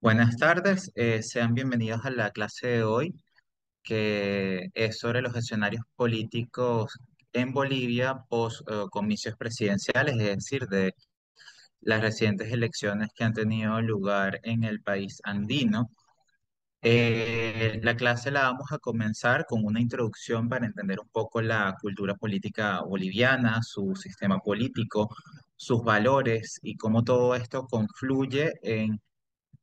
Buenas tardes, sean bienvenidos a la clase de hoy, que es sobre los escenarios políticos en Bolivia post comicios presidenciales, es decir, de las recientes elecciones que han tenido lugar en el país andino. La clase la vamos a comenzar con una introducción para entender un poco la cultura política boliviana, su sistema político, sus valores y cómo todo esto confluye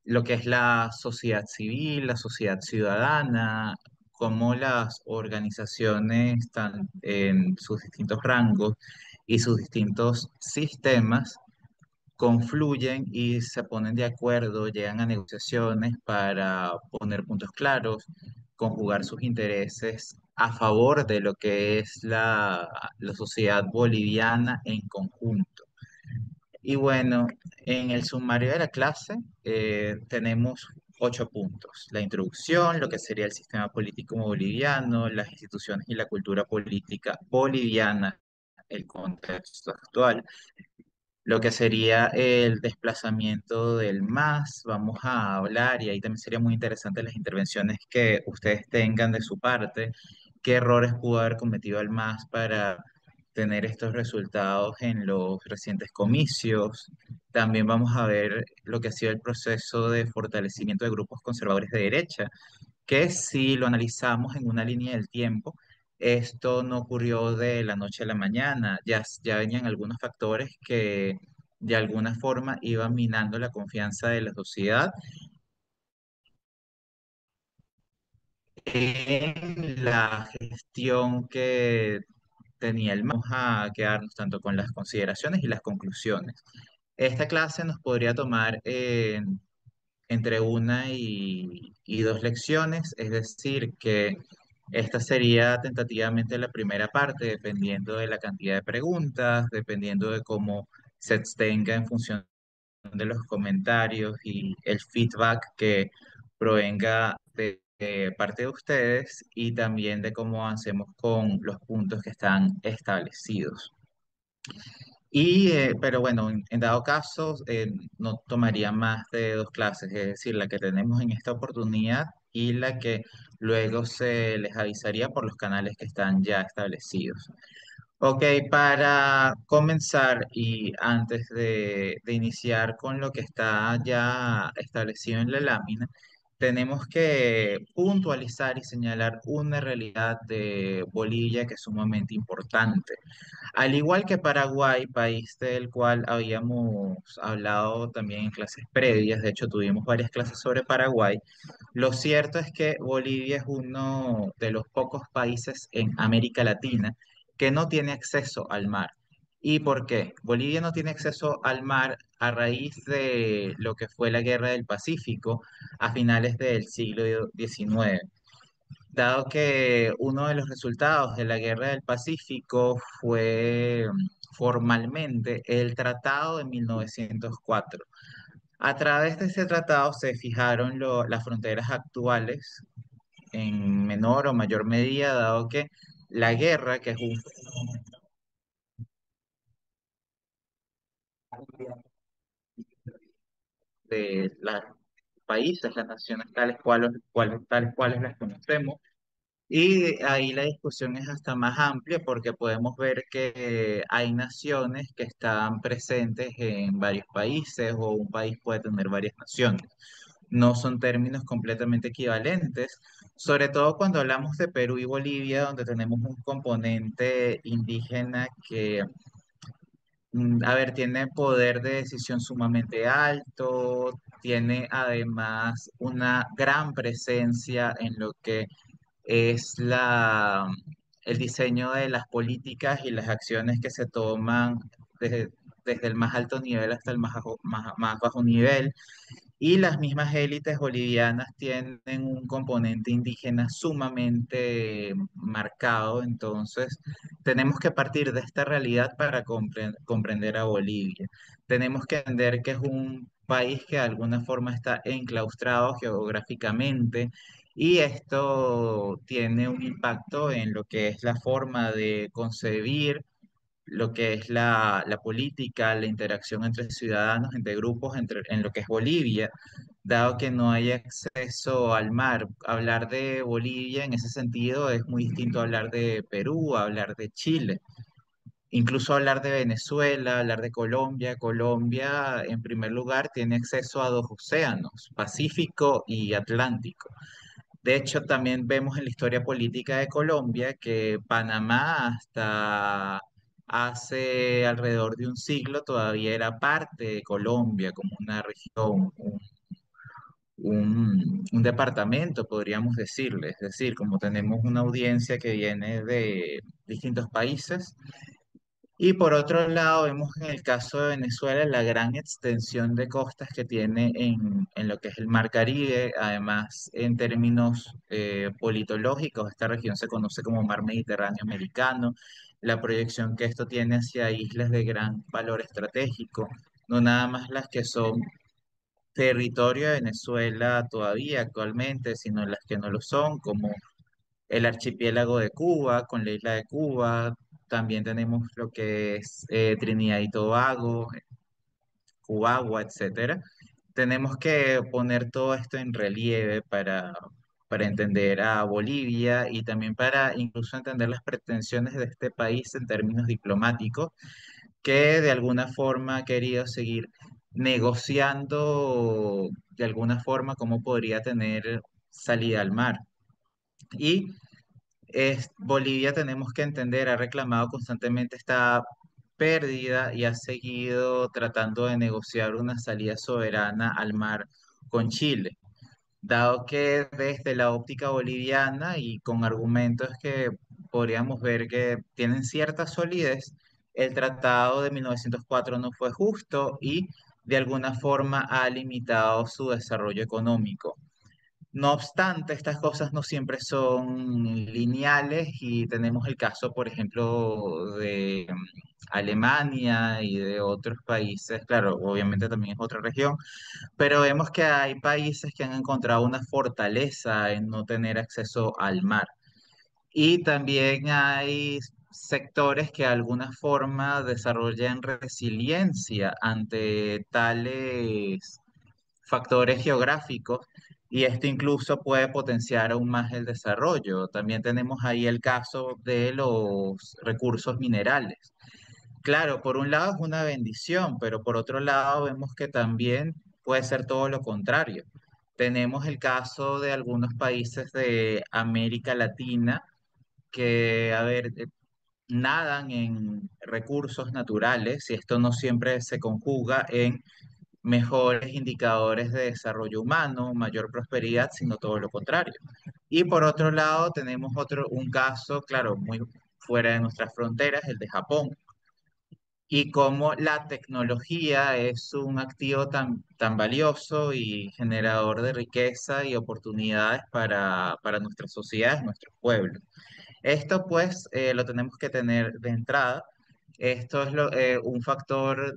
lo que es la sociedad civil, la sociedad ciudadana, cómo las organizaciones están en sus distintos rangos y sus distintos sistemas confluyen y se ponen de acuerdo, llegan a negociaciones para poner puntos claros, conjugar sus intereses a favor de lo que es la sociedad boliviana en conjunto. Y bueno, en el sumario de la clase tenemos 8 puntos. La introducción, lo que sería el sistema político boliviano, las instituciones y la cultura política boliviana, el contexto actual, lo que sería el desplazamiento del MAS. Vamos a hablar, y ahí también sería muy interesante las intervenciones que ustedes tengan de su parte, qué errores pudo haber cometido el MAS para tener estos resultados en los recientes comicios. También vamos a ver lo que ha sido el proceso de fortalecimiento de grupos conservadores de derecha, que si lo analizamos en una línea del tiempo, esto no ocurrió de la noche a la mañana, ya venían algunos factores que de alguna forma iban minando la confianza de la sociedad en la gestión que tenía el MAS. Vamos a quedarnos tanto con las consideraciones y las conclusiones. Esta clase nos podría tomar entre una y dos lecciones, es decir, que esta sería tentativamente la primera parte, dependiendo de la cantidad de preguntas, dependiendo de cómo se extenga en función de los comentarios y el feedback que provenga de parte de ustedes y también de cómo avancemos con los puntos que están establecidos. Pero bueno, en dado caso, no tomaría más de dos clases, es decir, la que tenemos en esta oportunidad y la que luego se les avisaría por los canales que están ya establecidos. Ok, para comenzar y antes de iniciar con lo que está ya establecido en la lámina, tenemos que puntualizar y señalar una realidad de Bolivia que es sumamente importante. Al igual que Paraguay, país del cual habíamos hablado también en clases previas, de hecho tuvimos varias clases sobre Paraguay, lo cierto es que Bolivia es uno de los pocos países en América Latina que no tiene acceso al mar. ¿Y por qué? Bolivia no tiene acceso al mar a raíz de lo que fue la Guerra del Pacífico a finales del siglo XIX, dado que uno de los resultados de la Guerra del Pacífico fue formalmente el Tratado de 1904. A través de ese tratado se fijaron las fronteras actuales en menor o mayor medida, dado que la guerra, que es un de los países, las naciones tales cuales las conocemos. Y ahí la discusión es hasta más amplia porque podemos ver que hay naciones que están presentes en varios países o un país puede tener varias naciones. No son términos completamente equivalentes, sobre todo cuando hablamos de Perú y Bolivia, donde tenemos un componente indígena que a ver, tiene poder de decisión sumamente alto, tiene además una gran presencia en lo que es el diseño de las políticas y las acciones que se toman desde, desde el más alto nivel hasta el más bajo nivel. Y las mismas élites bolivianas tienen un componente indígena sumamente marcado, entonces tenemos que partir de esta realidad para comprender a Bolivia. Tenemos que entender que es un país que de alguna forma está enclaustrado geográficamente y esto tiene un impacto en lo que es la forma de concebir lo que es la política, la interacción entre ciudadanos, entre grupos, en lo que es Bolivia. dado que no hay acceso al mar. Hablar de Bolivia en ese sentido es muy distinto a hablar de Perú, a hablar de Chile. Incluso hablar de Venezuela, hablar de Colombia. Colombia, en primer lugar, tiene acceso a dos océanos, Pacífico y Atlántico. De hecho, también vemos en la historia política de Colombia que Panamá hasta hace alrededor de un siglo todavía era parte de Colombia, como una región, un departamento, podríamos decirle. Es decir, como tenemos una audiencia que viene de distintos países, y por otro lado, vemos en el caso de Venezuela la gran extensión de costas que tiene en lo que es el Mar Caribe. Además, en términos politológicos, esta región se conoce como Mar Mediterráneo Americano. La proyección que esto tiene hacia islas de gran valor estratégico, no nada más las que son territorio de Venezuela todavía actualmente, sino las que no lo son, como el archipiélago de Cuba, con la isla de Cuba. También tenemos lo que es Trinidad y Tobago, Cubagua, etcétera. Tenemos que poner todo esto en relieve para entender a Bolivia y también para incluso entender las pretensiones de este país en términos diplomáticos, que de alguna forma ha querido seguir negociando de alguna forma cómo podría tener salida al mar. Y Bolivia, tenemos que entender, ha reclamado constantemente esta pérdida y ha seguido tratando de negociar una salida soberana al mar con Chile, dado que desde la óptica boliviana y con argumentos que podríamos ver que tienen cierta solidez, el tratado de 1904 no fue justo y de alguna forma ha limitado su desarrollo económico. No obstante, estas cosas no siempre son lineales y tenemos el caso, por ejemplo, de Alemania y de otros países. Claro, obviamente también es otra región, pero vemos que hay países que han encontrado una fortaleza en no tener acceso al mar. Y también hay sectores que de alguna forma desarrollan resiliencia ante tales factores geográficos, y esto incluso puede potenciar aún más el desarrollo. También tenemos ahí el caso de los recursos minerales. Claro, por un lado es una bendición, pero por otro lado vemos que también puede ser todo lo contrario. Tenemos el caso de algunos países de América Latina que, a ver, nadan en recursos naturales y esto no siempre se conjuga en mejores indicadores de desarrollo humano, mayor prosperidad, sino todo lo contrario. Y por otro lado, tenemos un caso, claro, muy fuera de nuestras fronteras, el de Japón, y cómo la tecnología es un activo tan valioso y generador de riqueza y oportunidades para nuestras sociedades, nuestros pueblos. Esto pues lo tenemos que tener de entrada. Esto es un factor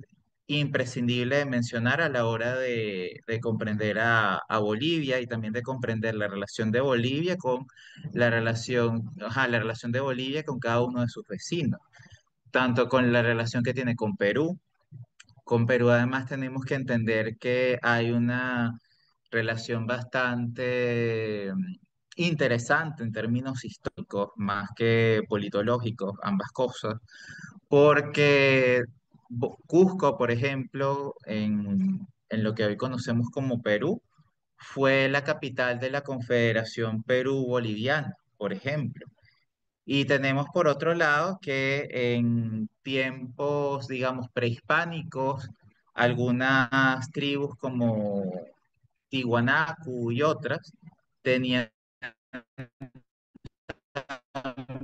imprescindible de mencionar a la hora de comprender a Bolivia y también de comprender la relación de Bolivia con la relación de Bolivia con cada uno de sus vecinos, tanto con la relación que tiene con Perú. Con Perú además tenemos que entender que hay una relación bastante interesante en términos históricos, más que politológicos, ambas cosas, porque Cusco, por ejemplo, en lo que hoy conocemos como Perú, fue la capital de la Confederación Perú-Boliviana, por ejemplo. Y tenemos por otro lado que en tiempos, digamos, prehispánicos, algunas tribus como Tiwanaku y otras tenían también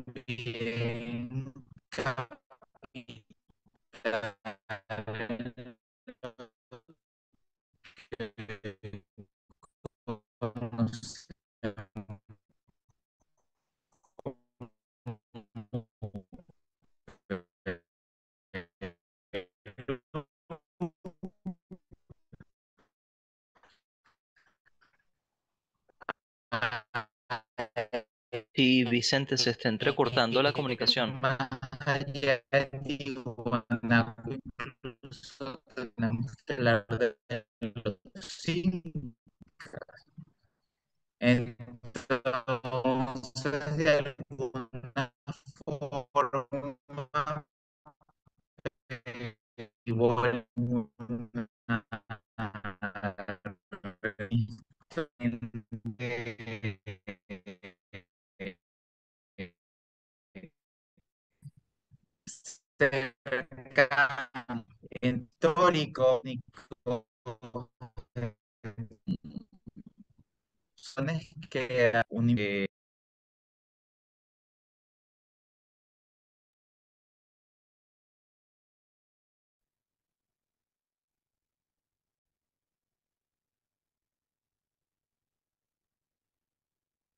Y Vicente, se está entrecortando la comunicación. más allá de Tiwanaku, incluso tenemos que hablar de los indios. cercano, histórico, son que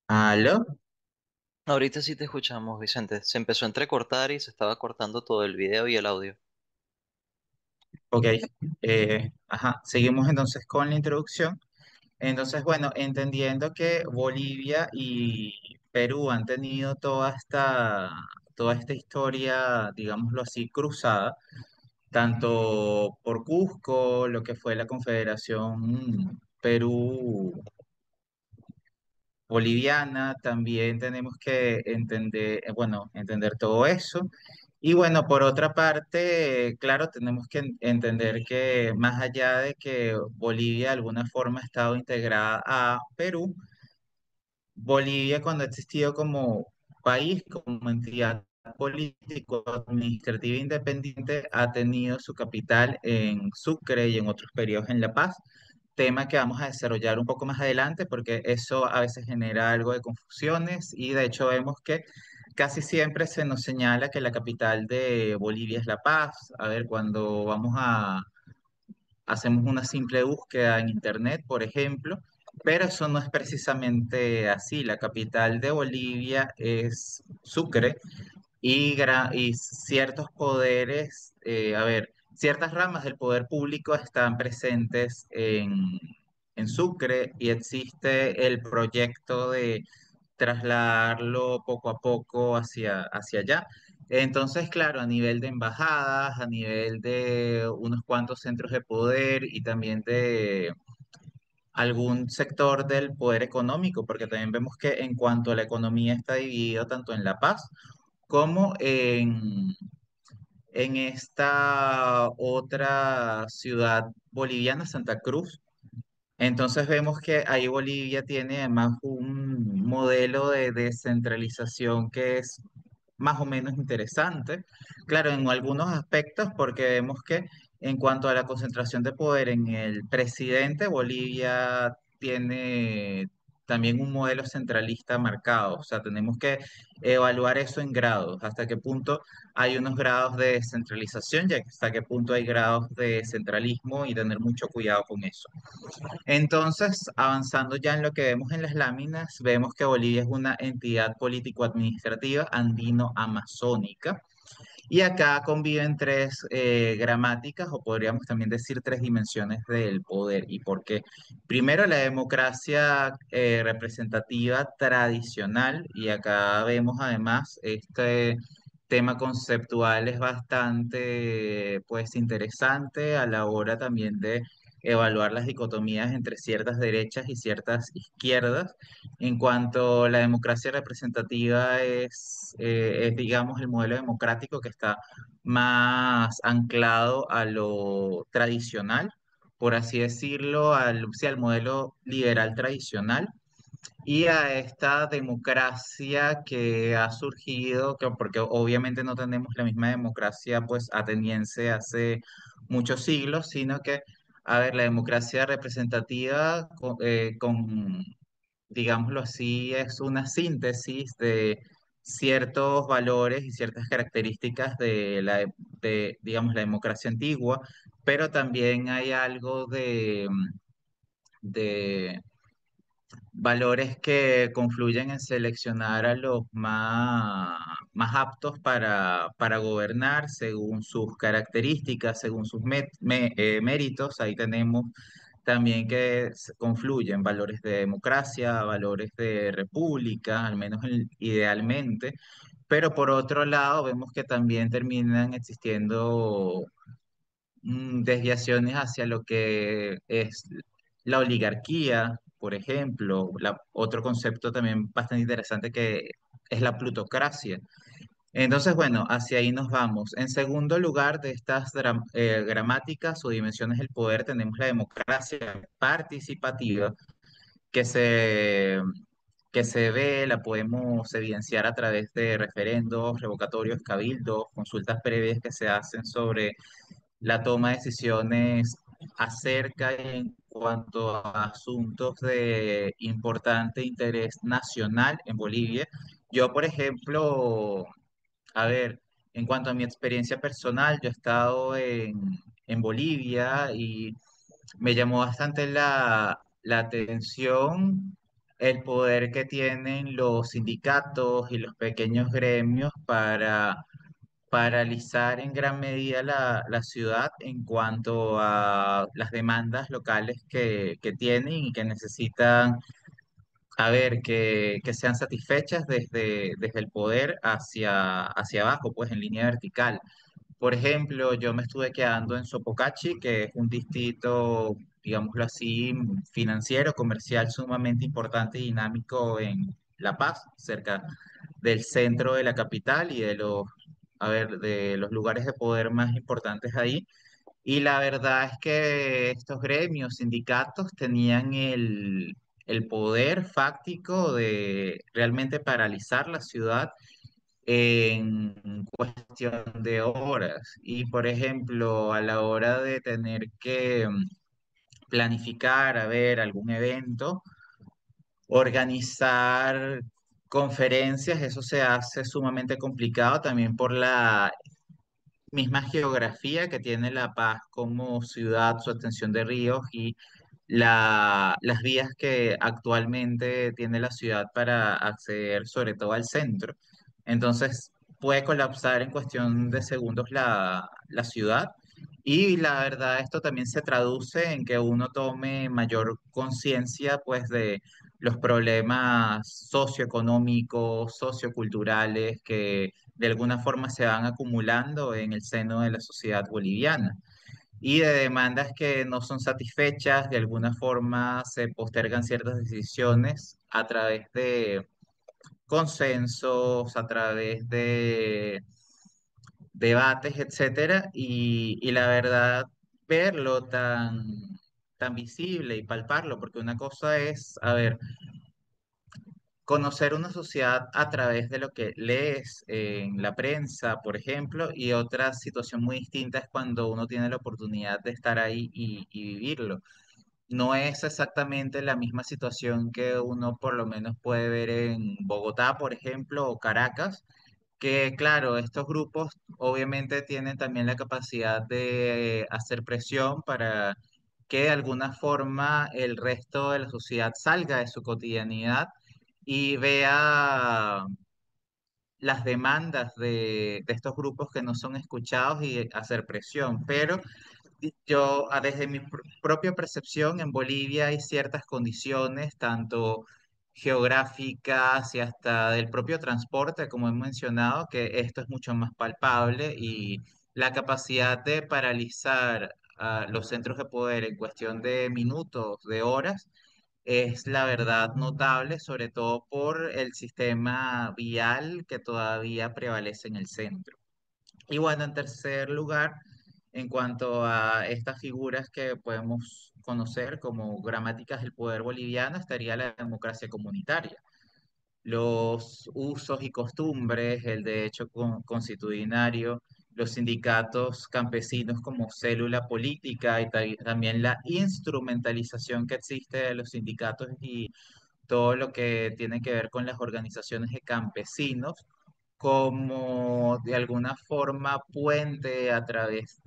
¿aló? Ahorita sí te escuchamos, Vicente. Se empezó a entrecortar y se estaba cortando todo el video y el audio. Ok, ajá, seguimos entonces con la introducción. Entonces, bueno, entendiendo que Bolivia y Perú han tenido toda esta historia, digámoslo así, cruzada, tanto por Cusco, lo que fue la Confederación Perú Boliviana, también tenemos que entender, bueno, entender todo eso. Y bueno, por otra parte, claro, tenemos que entender que más allá de que Bolivia de alguna forma ha estado integrada a Perú, Bolivia, cuando ha existido como país, como entidad político-administrativa independiente, ha tenido su capital en Sucre y en otros periodos en La Paz, tema que vamos a desarrollar un poco más adelante porque eso a veces genera algo de confusiones y de hecho vemos que casi siempre se nos señala que la capital de Bolivia es La Paz. A ver, cuando hacemos una simple búsqueda en internet, por ejemplo, pero eso no es precisamente así. La capital de Bolivia es Sucre y ciertos poderes, a ver, ciertas ramas del poder público están presentes en Sucre y existe el proyecto de trasladarlo poco a poco hacia allá. Entonces, claro, a nivel de embajadas, a nivel de unos cuantos centros de poder y también de algún sector del poder económico, porque también vemos que en cuanto a la economía está dividido tanto en La Paz como en esta otra ciudad boliviana, Santa Cruz. Entonces vemos que ahí Bolivia tiene además un modelo de descentralización que es más o menos interesante. Claro, en algunos aspectos, porque vemos que en cuanto a la concentración de poder en el presidente, Bolivia tiene también un modelo centralista marcado. O sea, tenemos que evaluar eso en grados, hasta qué punto hay unos grados de descentralización y hasta qué punto hay grados de centralismo y tener mucho cuidado con eso. Entonces, avanzando ya en lo que vemos en las láminas, vemos que Bolivia es una entidad político-administrativa andino-amazónica y acá conviven tres gramáticas o podríamos también decir tres dimensiones del poder. ¿Y por qué? Primero, la democracia representativa tradicional y acá vemos además este tema conceptual es bastante pues interesante a la hora también de evaluar las dicotomías entre ciertas derechas y ciertas izquierdas. En cuanto a la democracia representativa es, digamos, el modelo democrático que está más anclado a lo tradicional, por así decirlo, sí, al modelo liberal tradicional y a esta democracia que ha surgido, porque obviamente no tenemos la misma democracia pues ateniense hace muchos siglos, sino que, a ver, la democracia representativa digámoslo así, es una síntesis de ciertos valores y ciertas características digamos, la democracia antigua, pero también hay algo de valores que confluyen en seleccionar a los más aptos para gobernar según sus características, según sus méritos. Ahí tenemos también que confluyen valores de democracia, valores de república, al menos idealmente. Pero por otro lado, vemos que también terminan existiendo desviaciones hacia lo que es la oligarquía, por ejemplo, otro concepto también bastante interesante que es la plutocracia. Entonces, bueno, hacia ahí nos vamos. En segundo lugar de estas gramáticas o dimensiones del poder tenemos la democracia participativa, que se, que se ve, la podemos evidenciar a través de referendos, revocatorios, cabildos, consultas previas que se hacen sobre la toma de decisiones acerca y en cuanto a asuntos de importante interés nacional en Bolivia. Yo, por ejemplo, a ver, en cuanto a mi experiencia personal, yo he estado en Bolivia y me llamó bastante la atención el poder que tienen los sindicatos y los pequeños gremios para paralizar en gran medida la ciudad en cuanto a las demandas locales que tienen y que necesitan, a ver, que sean satisfechas desde el poder hacia abajo, pues en línea vertical. Por ejemplo, yo me estuve quedando en Sopocachi, que es un distrito, digámoslo así, financiero, comercial sumamente importante y dinámico en La Paz, cerca del centro de la capital y a ver, de los lugares de poder más importantes ahí. Y la verdad es que estos gremios, sindicatos, tenían el poder fáctico de realmente paralizar la ciudad en cuestión de horas. Y por ejemplo, a la hora de tener que planificar, a ver, algún evento, organizar conferencias, eso se hace sumamente complicado también por la misma geografía que tiene La Paz como ciudad, su extensión de ríos y las vías que actualmente tiene la ciudad para acceder sobre todo al centro. Entonces puede colapsar en cuestión de segundos la ciudad y la verdad esto también se traduce en que uno tome mayor conciencia pues de los problemas socioeconómicos, socioculturales que de alguna forma se van acumulando en el seno de la sociedad boliviana y de demandas que no son satisfechas, de alguna forma se postergan ciertas decisiones a través de consensos, a través de debates, etcétera, y la verdad, verlo tan visible y palparlo, porque una cosa es, a ver, conocer una sociedad a través de lo que lees en la prensa, por ejemplo, y otra situación muy distinta es cuando uno tiene la oportunidad de estar ahí y vivirlo. No es exactamente la misma situación que uno por lo menos puede ver en Bogotá, por ejemplo, o Caracas, que claro, estos grupos obviamente tienen también la capacidad de hacer presión para que de alguna forma el resto de la sociedad salga de su cotidianidad y vea las demandas de estos grupos que no son escuchados y hacer presión. Pero yo, desde mi propia percepción, en Bolivia hay ciertas condiciones, tanto geográficas y hasta del propio transporte, como he mencionado, que esto es mucho más palpable y la capacidad de paralizar los centros de poder en cuestión de minutos, de horas, es la verdad notable, sobre todo por el sistema vial que todavía prevalece en el centro. Y bueno, en tercer lugar, en cuanto a estas figuras que podemos conocer como gramáticas del poder boliviano, estaría la democracia comunitaria. Los usos y costumbres, el derecho constitucionario, los sindicatos campesinos como célula política y también la instrumentalización que existe de los sindicatos y todo lo que tiene que ver con las organizaciones de campesinos como de alguna forma puente a través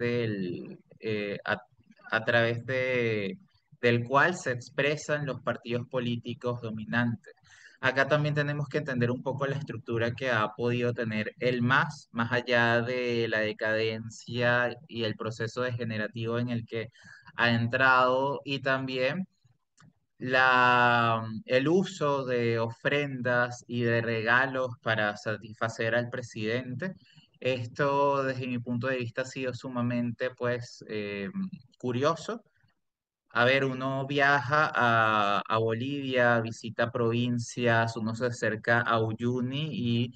a través del cual se expresan los partidos políticos dominantes. Acá también tenemos que entender un poco la estructura que ha podido tener el MAS, más allá de la decadencia y el proceso degenerativo en el que ha entrado, y también el uso de ofrendas y de regalos para satisfacer al presidente. Esto, desde mi punto de vista, ha sido sumamente, pues, curioso. A ver, uno viaja a Bolivia, visita provincias, uno se acerca a Uyuni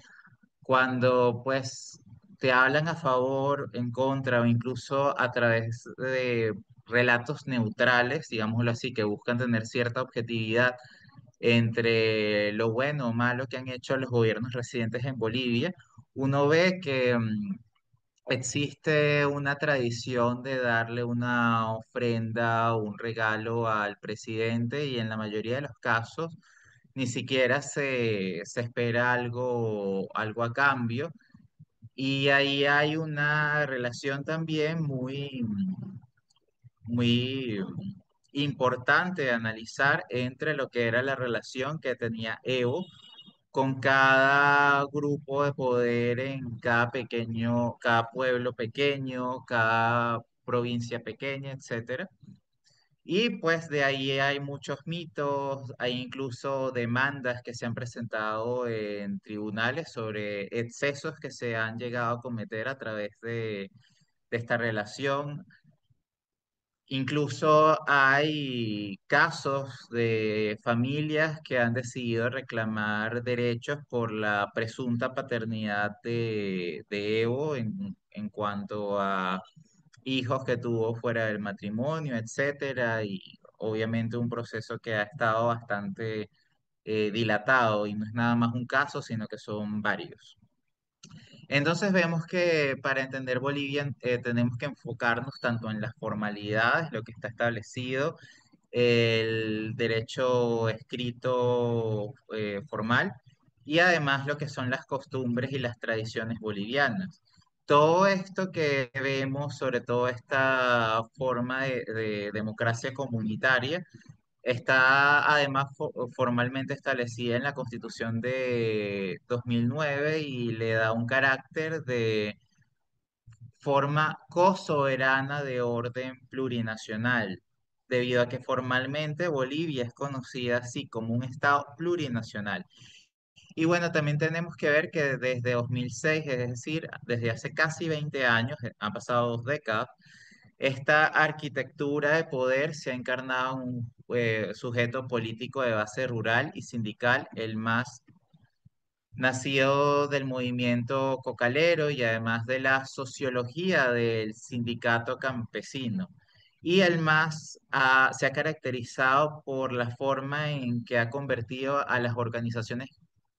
cuando pues te hablan a favor, en contra o incluso a través de relatos neutrales, digámoslo así, que buscan tener cierta objetividad entre lo bueno o malo que han hecho los gobiernos residentes en Bolivia, uno ve que existe una tradición de darle una ofrenda o un regalo al presidente y en la mayoría de los casos ni siquiera se espera algo a cambio. Y ahí hay una relación también muy importante de analizar entre lo que era la relación que tenía Evo con cada grupo de poder en cada pueblo pequeño, cada provincia pequeña, etcétera. Y pues de ahí hay muchos mitos, hay incluso demandas que se han presentado en tribunales sobre excesos que se han llegado a cometer a través de esta relación. Incluso hay casos de familias que han decidido reclamar derechos por la presunta paternidad de Evo en cuanto a hijos que tuvo fuera del matrimonio, etcétera, y obviamente un proceso que ha estado bastante dilatado y no es nada más un caso, sino que son varios. Entonces vemos que para entender Bolivia tenemos que enfocarnos tanto en las formalidades, lo que está establecido, el derecho escrito formal y además lo que son las costumbres y las tradiciones bolivianas. Todo esto que vemos, sobre todo esta forma de democracia comunitaria, está además formalmente establecida en la Constitución de 2009 y le da un carácter de forma cosoberana de orden plurinacional, debido a que formalmente Bolivia es conocida así como un Estado plurinacional. Y bueno, también tenemos que ver que desde 2006, es decir, desde hace casi 20 años, han pasado 2 décadas, esta arquitectura de poder se ha encarnado en un sujeto político de base rural y sindical, el más nacido del movimiento cocalero y además de la sociología del sindicato campesino. Y el MAS se ha caracterizado por la forma en que ha convertido a las organizaciones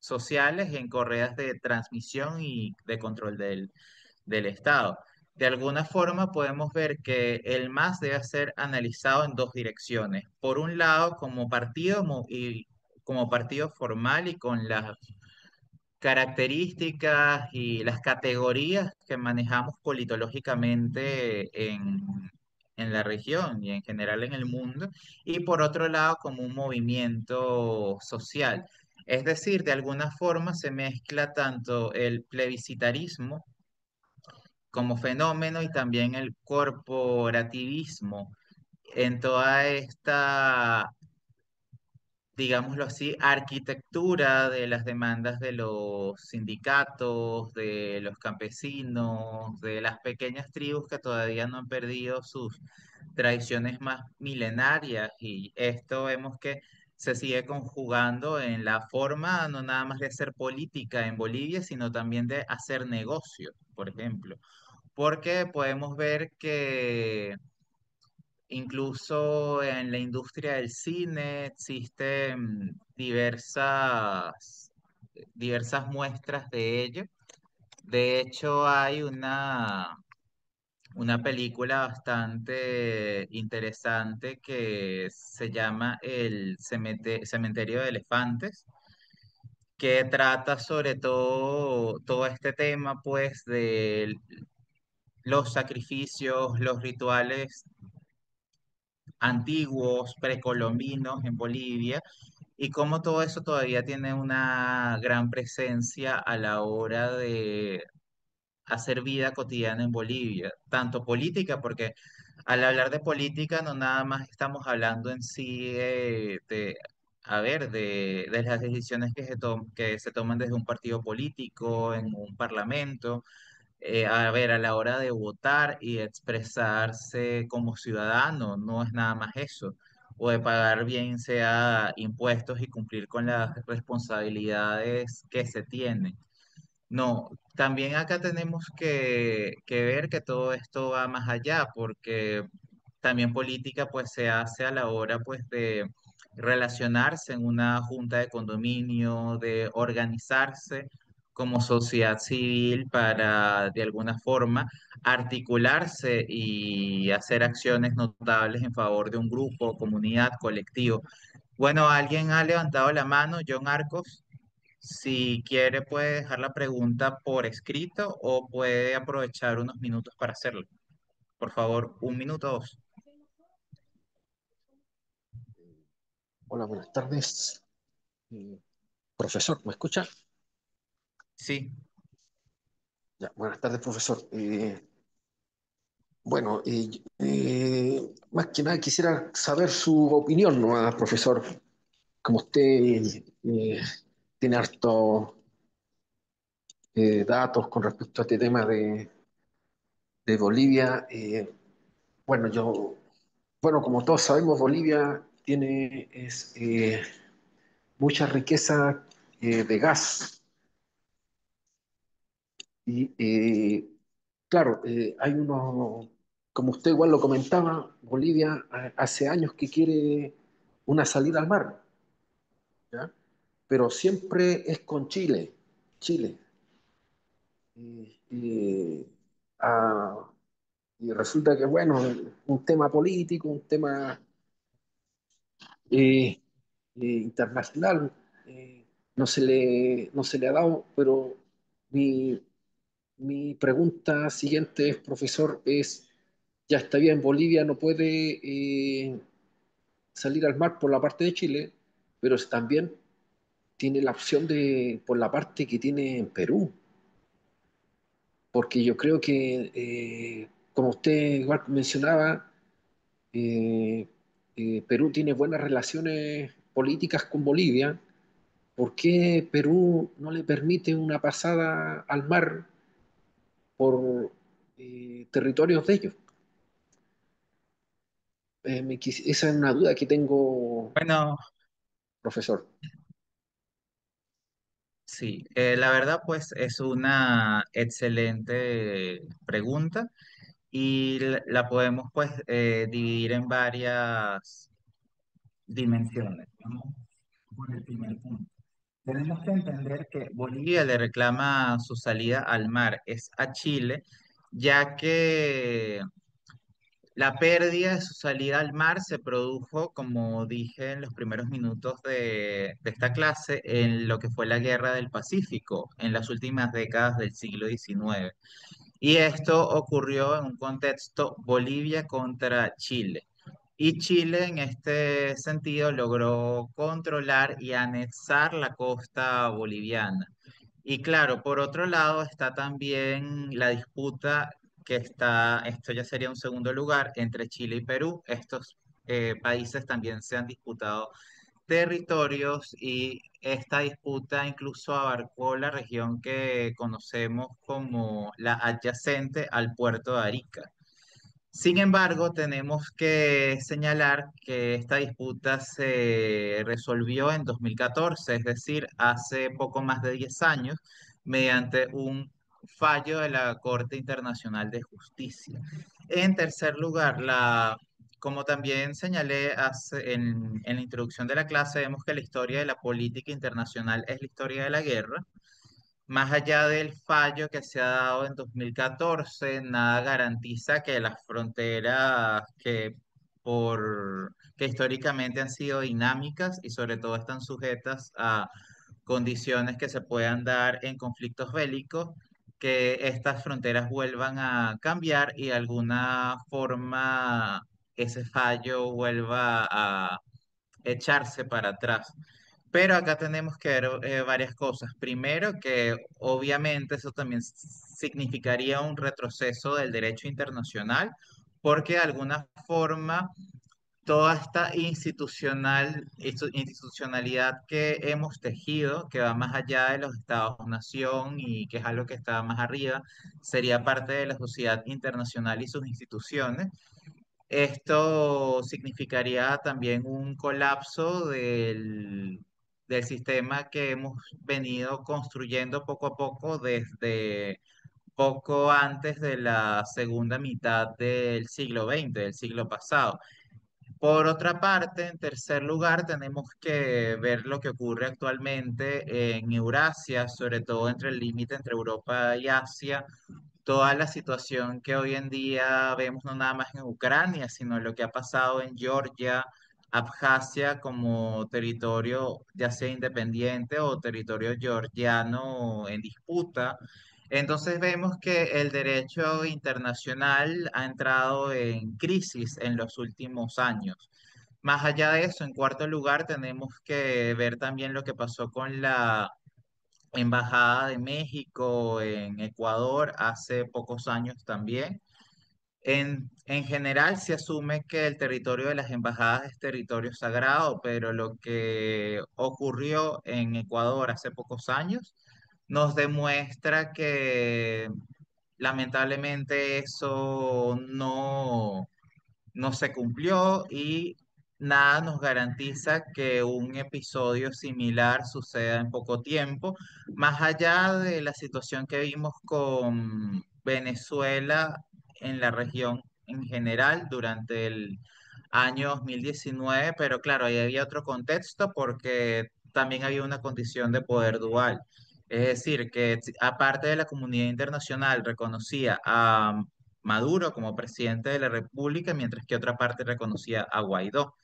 sociales en correas de transmisión y de control del Estado. De alguna forma podemos ver que el MAS debe ser analizado en dos direcciones. Por un lado, como partido formal y con las características y las categorías que manejamos politológicamente en la región y en general en el mundo, y por otro lado como un movimiento social. Es decir, de alguna forma se mezcla tanto el plebiscitarismo como fenómeno y también el corporativismo en toda esta, digámoslo así, arquitectura de las demandas de los sindicatos, de los campesinos, de las pequeñas tribus que todavía no han perdido sus tradiciones más milenarias y esto vemos que se sigue conjugando en la forma no nada más de hacer política en Bolivia, sino también de hacer negocios, por ejemplo, porque podemos ver que incluso en la industria del cine existen diversas muestras de ello. De hecho, hay una película bastante interesante que se llama El Cementerio de Elefantes, que trata sobre todo este tema, pues, de los sacrificios, los rituales antiguos, precolombinos en Bolivia, y cómo todo eso todavía tiene una gran presencia a la hora de hacer vida cotidiana en Bolivia, tanto política, porque al hablar de política no nada más estamos hablando en sí a ver, de las decisiones que se toman desde un partido político, en un parlamento, a ver, a la hora de votar y expresarse como ciudadano, no es nada más eso. O de pagar bien sea impuestos y cumplir con las responsabilidades que se tienen. No, también acá tenemos que ver que todo esto va más allá, porque también política pues se hace a la hora pues de relacionarse en una junta de condominio, de organizarse como sociedad civil para de alguna forma articularse y hacer acciones notables en favor de un grupo, comunidad, colectivo. Bueno, alguien ha levantado la mano, John Arcos. Si quiere, puede dejar la pregunta por escrito o puede aprovechar unos minutos para hacerlo. Por favor, un minuto o dos. Hola, buenas tardes. Eh, Profesor, ¿me escucha? Sí, Ya, buenas tardes, profesor. Bueno, más que nada quisiera saber su opinión, ¿no, profesor? Como usted tiene harto datos con respecto a este tema de Bolivia. Bueno, bueno, como todos sabemos, Bolivia tiene mucha riqueza de gas. Y claro, hay como usted igual lo comentaba, Bolivia hace años que quiere una salida al mar, ¿ya? Pero siempre es con Chile, Chile. Y, ah, y resulta que, bueno, un tema político, un tema eh, internacional, no se le ha dado, pero mi, mi pregunta siguiente es, profesor, ya está bien, Bolivia no puede salir al mar por la parte de Chile, pero también tiene la opción por la parte que tiene en Perú, porque yo creo que, como usted igual mencionaba, eh, Perú tiene buenas relaciones políticas con Bolivia. ¿Por qué Perú no le permite una pasada al mar por territorios de ellos? Esa es una duda que tengo, bueno, profesor. sí, la verdad pues es una excelente pregunta y la podemos pues dividir en varias dimensiones. Vamos por el primer punto. Tenemos que entender que Bolivia le reclama su salida al mar es a Chile, ya que la pérdida de su salida al mar se produjo, como dije en los primeros minutos de esta clase, en lo que fue la Guerra del Pacífico, en las últimas décadas del siglo XIX. Y esto ocurrió en un contexto Bolivia contra Chile. Y Chile en este sentido logró controlar y anexar la costa boliviana. Y claro, por otro lado está también la disputa que está, esto ya sería un segundo lugar, entre Chile y Perú. Estos países también se han disputado territorios y esta disputa incluso abarcó la región que conocemos como la adyacente al puerto de Arica. Sin embargo, tenemos que señalar que esta disputa se resolvió en 2014, es decir, hace poco más de 10 años, mediante un fallo de la Corte Internacional de Justicia. En tercer lugar, como también señalé en la introducción de la clase, vemos que la historia de la política internacional es la historia de la guerra. Más allá del fallo que se ha dado en 2014, nada garantiza que las fronteras que históricamente han sido dinámicas y sobre todo están sujetas a condiciones que se puedan dar en conflictos bélicos, que estas fronteras vuelvan a cambiar y de alguna forma ese fallo vuelva a echarse para atrás. Pero acá tenemos que ver varias cosas. Primero, que obviamente eso también significaría un retroceso del derecho internacional, porque de alguna forma toda esta institucionalidad que hemos tejido, que va más allá de los estados-nación y que es algo que está más arriba, sería parte de la sociedad internacional y sus instituciones. Esto significaría también un colapso del sistema que hemos venido construyendo poco a poco desde poco antes de la segunda mitad del siglo XX, del siglo pasado. Por otra parte, en tercer lugar, tenemos que ver lo que ocurre actualmente en Eurasia, sobre todo entre el límite entre Europa y Asia, toda la situación que hoy en día vemos no nada más en Ucrania, sino lo que ha pasado en Georgia, Abjasia como territorio ya sea independiente o territorio georgiano en disputa. Entonces vemos que el derecho internacional ha entrado en crisis en los últimos años. Más allá de eso, en cuarto lugar, tenemos que ver también lo que pasó con la Embajada de México en Ecuador hace pocos años también. En general se asume que el territorio de las embajadas es territorio sagrado, pero lo que ocurrió en Ecuador hace pocos años nos demuestra que lamentablemente eso no se cumplió y nada nos garantiza que un episodio similar suceda en poco tiempo, más allá de la situación que vimos con Venezuela en la región en general durante el año 2019, pero claro, ahí había otro contexto porque también había una condición de poder dual. Es decir, que aparte de la comunidad internacional reconocía a Maduro como presidente de la República, mientras que otra parte reconocía a Guaidó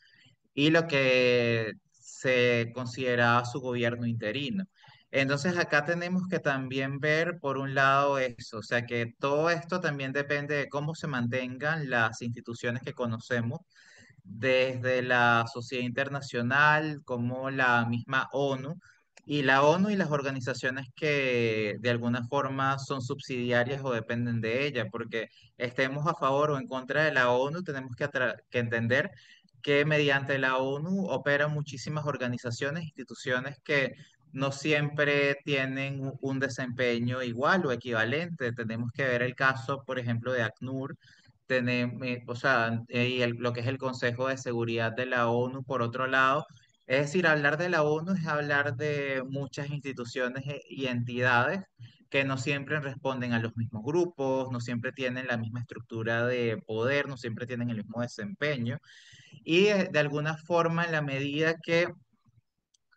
y lo que se consideraba su gobierno interino. Entonces acá tenemos que también ver por un lado eso, o sea que todo esto también depende de cómo se mantengan las instituciones que conocemos desde la sociedad internacional como la misma ONU. Y la ONU y las organizaciones que de alguna forma son subsidiarias o dependen de ella, porque estemos a favor o en contra de la ONU, tenemos que entender que mediante la ONU operan muchísimas organizaciones, instituciones que no siempre tienen un desempeño igual o equivalente. Tenemos que ver el caso, por ejemplo, de ACNUR, tenemos, o sea, y lo que es el Consejo de Seguridad de la ONU, por otro lado. Es decir, hablar de la ONU es hablar de muchas instituciones y entidades que no siempre responden a los mismos grupos, no siempre tienen la misma estructura de poder, no siempre tienen el mismo desempeño. Y de alguna forma, en la medida que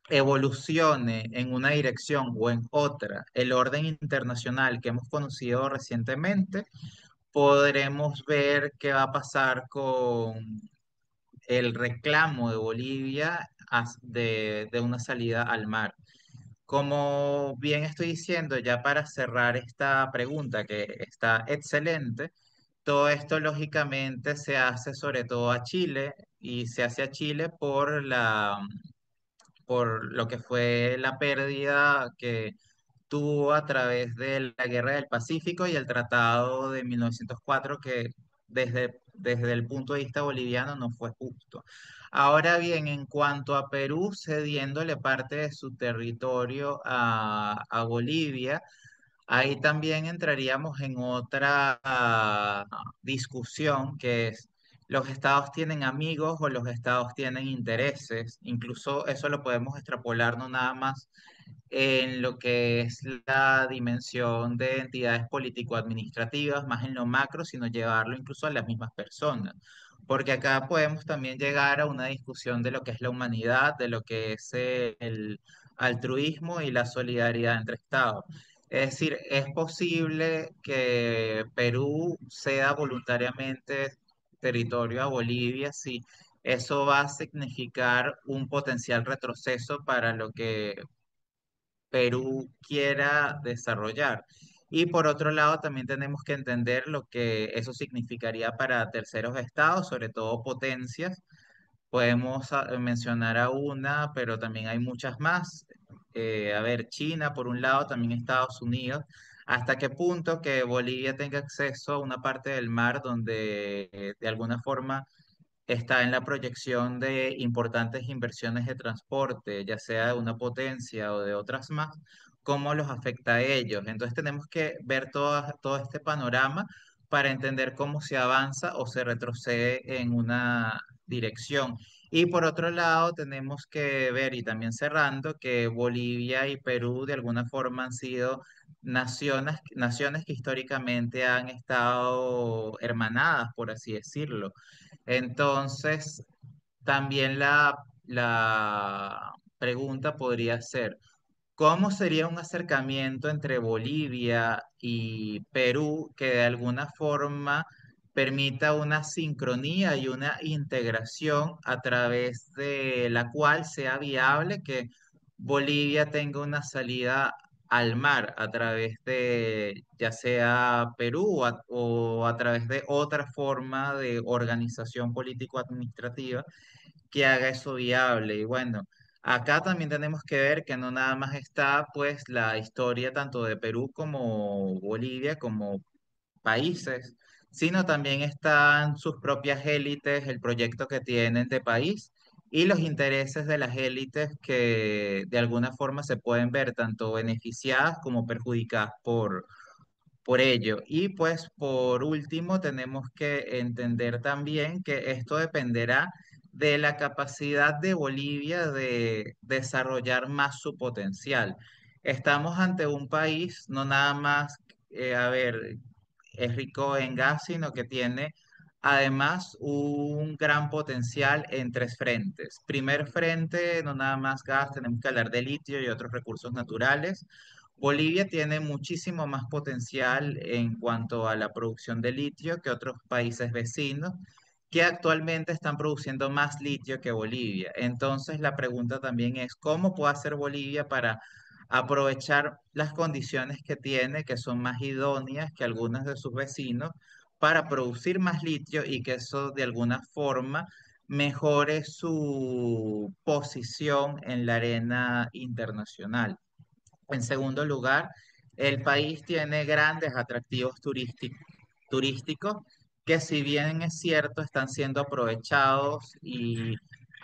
evolucione en una dirección o en otra el orden internacional que hemos conocido recientemente, podremos ver qué va a pasar con el reclamo de Bolivia de una salida al mar. Como bien estoy diciendo, ya para cerrar esta pregunta que está excelente, todo esto lógicamente se hace sobre todo a Chile y se hace a Chile por lo que fue la pérdida que tuvo a través de la Guerra del Pacífico y el Tratado de 1904, que desde el punto de vista boliviano no fue justo. Ahora bien, en cuanto a Perú cediéndole parte de su territorio a Bolivia, ahí también entraríamos en otra discusión que es, ¿los estados tienen amigos o los estados tienen intereses? Incluso eso lo podemos extrapolar no nada más en lo que es la dimensión de entidades político-administrativas, más en lo macro, sino llevarlo incluso a las mismas personas. Porque acá podemos también llegar a una discusión de lo que es la humanidad, de lo que es el altruismo y la solidaridad entre estados. Es decir, es posible que Perú ceda voluntariamente territorio a Bolivia si eso va a significar un potencial retroceso para lo que Perú quiera desarrollar. Y por otro lado, también tenemos que entender lo que eso significaría para terceros estados, sobre todo potencias. Podemos mencionar a una, pero también hay muchas más. A ver, China por un lado, también Estados Unidos. ¿Hasta qué punto que Bolivia tenga acceso a una parte del mar donde de alguna forma está en la proyección de importantes inversiones de transporte, ya sea de una potencia o de otras más, cómo los afecta a ellos? Entonces tenemos que ver todo este panorama para entender cómo se avanza o se retrocede en una dirección. Y por otro lado, tenemos que ver, y también cerrando, que Bolivia y Perú de alguna forma han sido naciones que históricamente han estado hermanadas, por así decirlo. Entonces, también la pregunta podría ser, ¿cómo sería un acercamiento entre Bolivia y Perú que de alguna forma permita una sincronía y una integración a través de la cual sea viable que Bolivia tenga una salida al mar a través de ya sea Perú o a través de otra forma de organización político-administrativa que haga eso viable? Y bueno, acá también tenemos que ver que no nada más está pues la historia tanto de Perú como Bolivia como países, sino también están sus propias élites, el proyecto que tienen de país y los intereses de las élites que de alguna forma se pueden ver tanto beneficiadas como perjudicadas por ello. Y pues por último, tenemos que entender también que esto dependerá de la capacidad de Bolivia de desarrollar más su potencial. Estamos ante un país, no nada más, a ver, es rico en gas, sino que tiene además un gran potencial en tres frentes. Primer frente, no nada más gas, tenemos que hablar de litio y otros recursos naturales. Bolivia tiene muchísimo más potencial en cuanto a la producción de litio que otros países vecinos que actualmente están produciendo más litio que Bolivia. Entonces la pregunta también es, ¿cómo puede hacer Bolivia para aprovechar las condiciones que tiene, que son más idóneas que algunas de sus vecinos, para producir más litio y que eso de alguna forma mejore su posición en la arena internacional? En segundo lugar, el país tiene grandes atractivos turísticos que si bien es cierto están siendo aprovechados y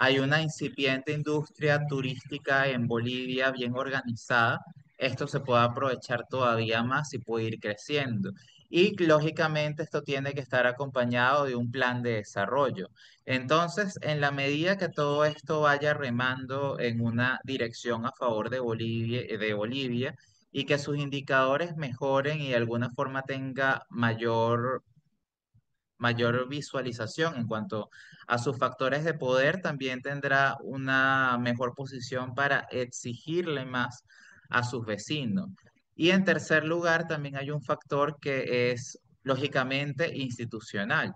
hay una incipiente industria turística en Bolivia bien organizada, esto se puede aprovechar todavía más y puede ir creciendo. Y lógicamente esto tiene que estar acompañado de un plan de desarrollo. Entonces, en la medida que todo esto vaya remando en una dirección a favor de Bolivia y que sus indicadores mejoren y de alguna forma tenga mayor visualización en cuanto a sus factores de poder, también tendrá una mejor posición para exigirle más a sus vecinos. Y en tercer lugar, también hay un factor que es lógicamente institucional.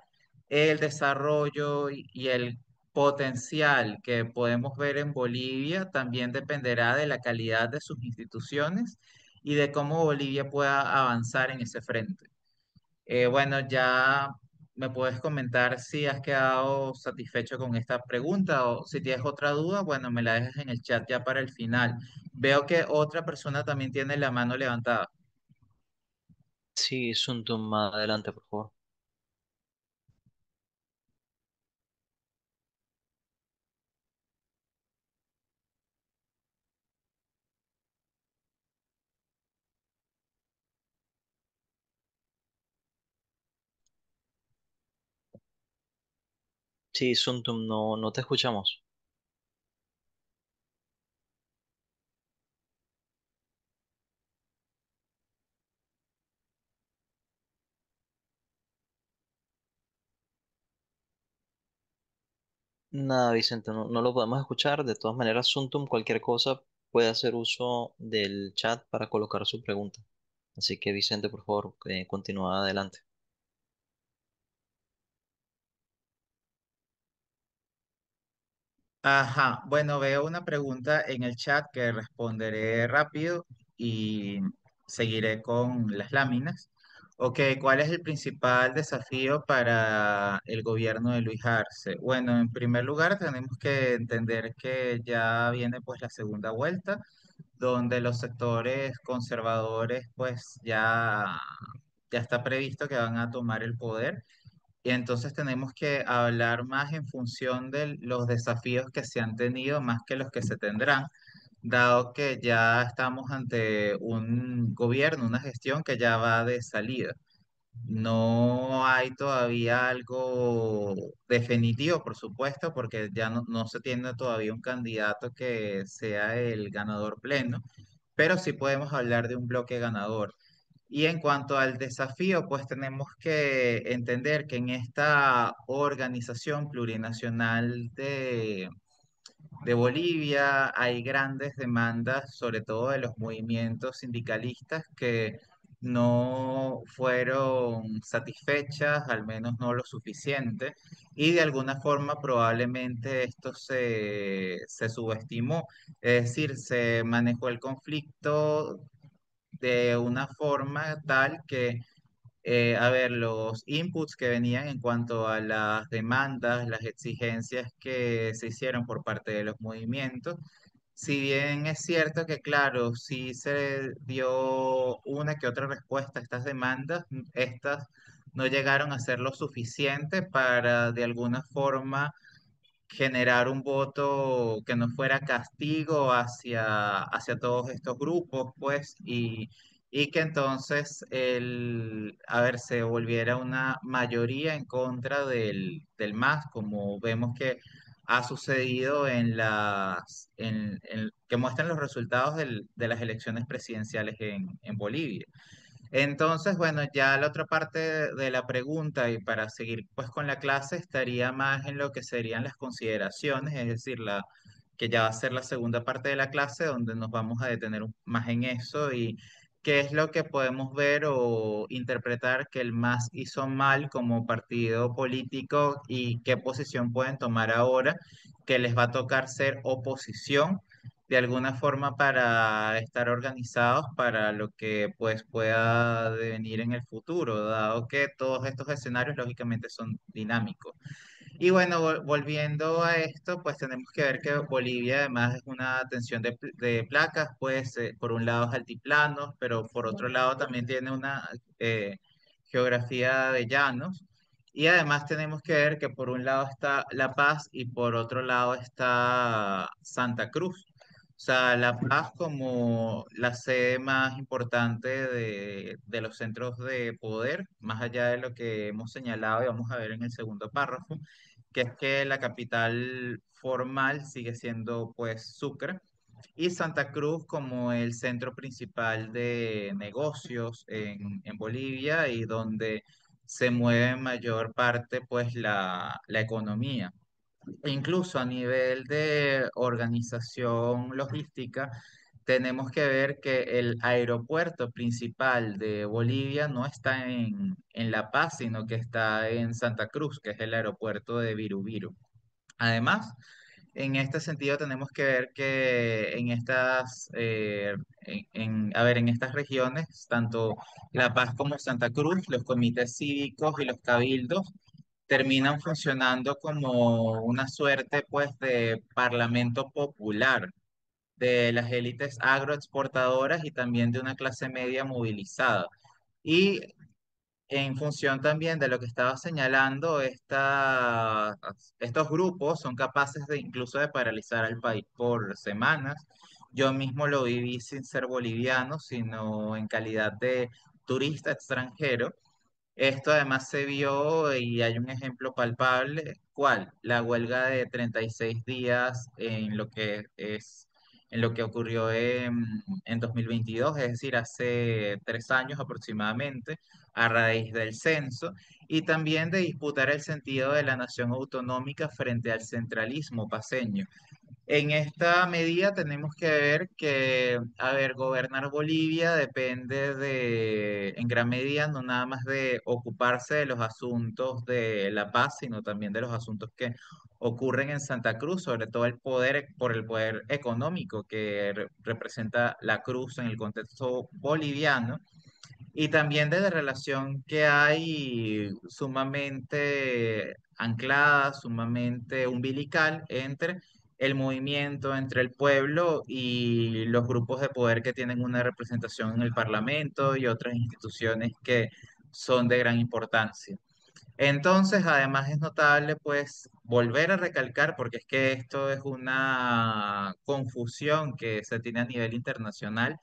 El desarrollo y el potencial que podemos ver en Bolivia también dependerá de la calidad de sus instituciones y de cómo Bolivia pueda avanzar en ese frente. Bueno, ya me puedes comentar si has quedado satisfecho con esta pregunta o si tienes otra duda, bueno, me la dejas en el chat ya para el final. Veo que otra persona también tiene la mano levantada. Sí, Suntum, más adelante, por favor. Sí, Suntum, no, no te escuchamos. Nada, Vicente, no, no lo podemos escuchar. De todas maneras, Suntum, cualquier cosa puede hacer uso del chat para colocar su pregunta. Así que, Vicente, por favor, continúa adelante. Ajá, bueno, veo una pregunta en el chat que responderé rápido y seguiré con las láminas. Ok, ¿cuál es el principal desafío para el gobierno de Luis Arce? Bueno, en primer lugar tenemos que entender que ya viene pues la segunda vuelta, donde los sectores conservadores pues ya está previsto que van a tomar el poder. Y entonces tenemos que hablar más en función de los desafíos que se han tenido más que los que se tendrán, dado que ya estamos ante un gobierno, una gestión que ya va de salida. No hay todavía algo definitivo, por supuesto, porque ya no se tiene todavía un candidato que sea el ganador pleno, pero sí podemos hablar de un bloque ganador. Y en cuanto al desafío, pues tenemos que entender que en esta organización plurinacional de Bolivia hay grandes demandas, sobre todo de los movimientos sindicalistas, que no fueron satisfechas, al menos no lo suficiente, y de alguna forma probablemente esto se subestimó, es decir, se manejó el conflicto de una forma tal que a ver, los inputs que venían en cuanto a las demandas, las exigencias que se hicieron por parte de los movimientos, si bien es cierto que, claro, sí se dio una que otra respuesta a estas demandas, estas no llegaron a ser lo suficiente para de alguna forma generar un voto que no fuera castigo hacia todos estos grupos, pues, y que entonces a ver, se volviera una mayoría en contra del MAS, como vemos que ha sucedido que muestran los resultados de las elecciones presidenciales en Bolivia. Entonces, bueno, ya la otra parte de la pregunta y para seguir pues con la clase estaría más en lo que serían las consideraciones, es decir, que ya va a ser la segunda parte de la clase donde nos vamos a detener más en eso y qué es lo que podemos ver o interpretar que el MAS hizo mal como partido político y qué posición pueden tomar ahora que les va a tocar ser oposición de alguna forma para estar organizados para lo que pues pueda devenir en el futuro, dado que todos estos escenarios lógicamente son dinámicos. Y bueno, volviendo a esto, pues tenemos que ver que Bolivia además es una tensión de placas, pues por un lado es altiplano, pero por otro lado también tiene una geografía de llanos. Y además tenemos que ver que por un lado está La Paz y por otro lado está Santa Cruz. O sea, La Paz como la sede más importante de los centros de poder, más allá de lo que hemos señalado y vamos a ver en el segundo párrafo, que es que la capital formal sigue siendo pues Sucre y Santa Cruz como el centro principal de negocios en Bolivia y donde se mueve en mayor parte pues la economía. E incluso a nivel de organización logística, tenemos que ver que el aeropuerto principal de Bolivia no está en La Paz, sino que está en Santa Cruz, que es el aeropuerto de Viru. Además, en este sentido tenemos que ver que en estas regiones, tanto La Paz como Santa Cruz, los comités cívicos y los cabildos terminan funcionando como una suerte pues de parlamento popular de las élites agroexportadoras y también de una clase media movilizada. Y en función también de lo que estaba señalando, estos grupos son capaces de incluso de paralizar al país por semanas. Yo mismo lo viví sin ser boliviano, sino en calidad de turista extranjero. Esto además se vio y hay un ejemplo palpable, ¿cuál? La huelga de 36 días en lo que ocurrió en 2022, es decir, hace 3 años aproximadamente, a raíz del censo, y también de disputar el sentido de la nación autonómica frente al centralismo paceño. En esta medida tenemos que ver que, a ver, gobernar Bolivia depende en gran medida, no nada más de ocuparse de los asuntos de la paz, sino también de los asuntos que ocurren en Santa Cruz, sobre todo por el poder económico que representa la cruz en el contexto boliviano y también de la relación que hay sumamente anclada, sumamente umbilical entre el movimiento, entre el pueblo y los grupos de poder que tienen una representación en el Parlamento y otras instituciones que son de gran importancia. Entonces, además es notable, pues, volver a recalcar, porque es que esto es una confusión que se tiene a nivel internacional.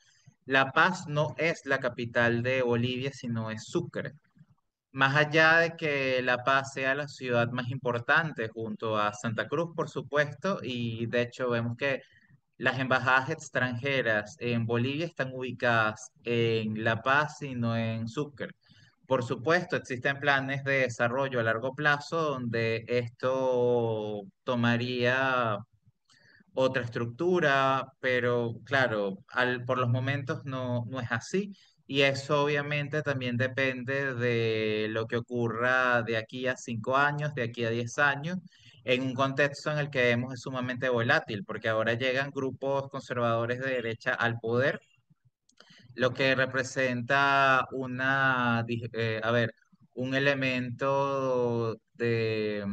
La Paz no es la capital de Bolivia, sino es Sucre. Más allá de que La Paz sea la ciudad más importante junto a Santa Cruz, por supuesto, y de hecho vemos que las embajadas extranjeras en Bolivia están ubicadas en La Paz y no en Sucre. Por supuesto, existen planes de desarrollo a largo plazo donde esto tomaría otra estructura, pero claro, por los momentos no es así. Y eso obviamente también depende de lo que ocurra de aquí a 5 años, de aquí a 10 años, en un contexto en el que vemos es sumamente volátil, porque ahora llegan grupos conservadores de derecha al poder, lo que representa a ver, un elemento de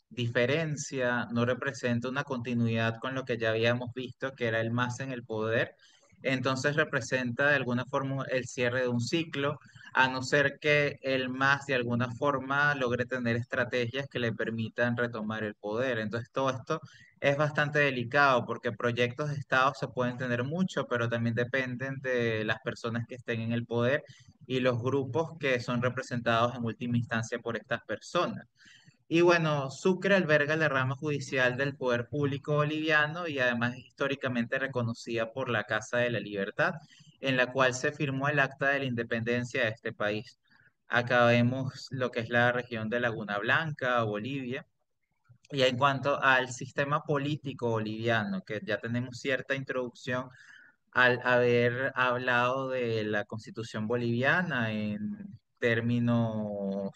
diferencia, no representa una continuidad con lo que ya habíamos visto, que era el MAS en el poder. Entonces representa de alguna forma el cierre de un ciclo, a no ser que el MAS de alguna forma logre tener estrategias que le permitan retomar el poder. Entonces todo esto es bastante delicado porque proyectos de Estado se pueden tener mucho, pero también dependen de las personas que estén en el poder y los grupos que son representados en última instancia por estas personas. Y bueno, Sucre alberga la rama judicial del poder público boliviano y además es históricamente reconocida por la Casa de la Libertad, en la cual se firmó el Acta de la Independencia de este país. Acá vemos lo que es la región de Laguna Blanca, Bolivia. Y en cuanto al sistema político boliviano, que ya tenemos cierta introducción al haber hablado de la Constitución boliviana en términos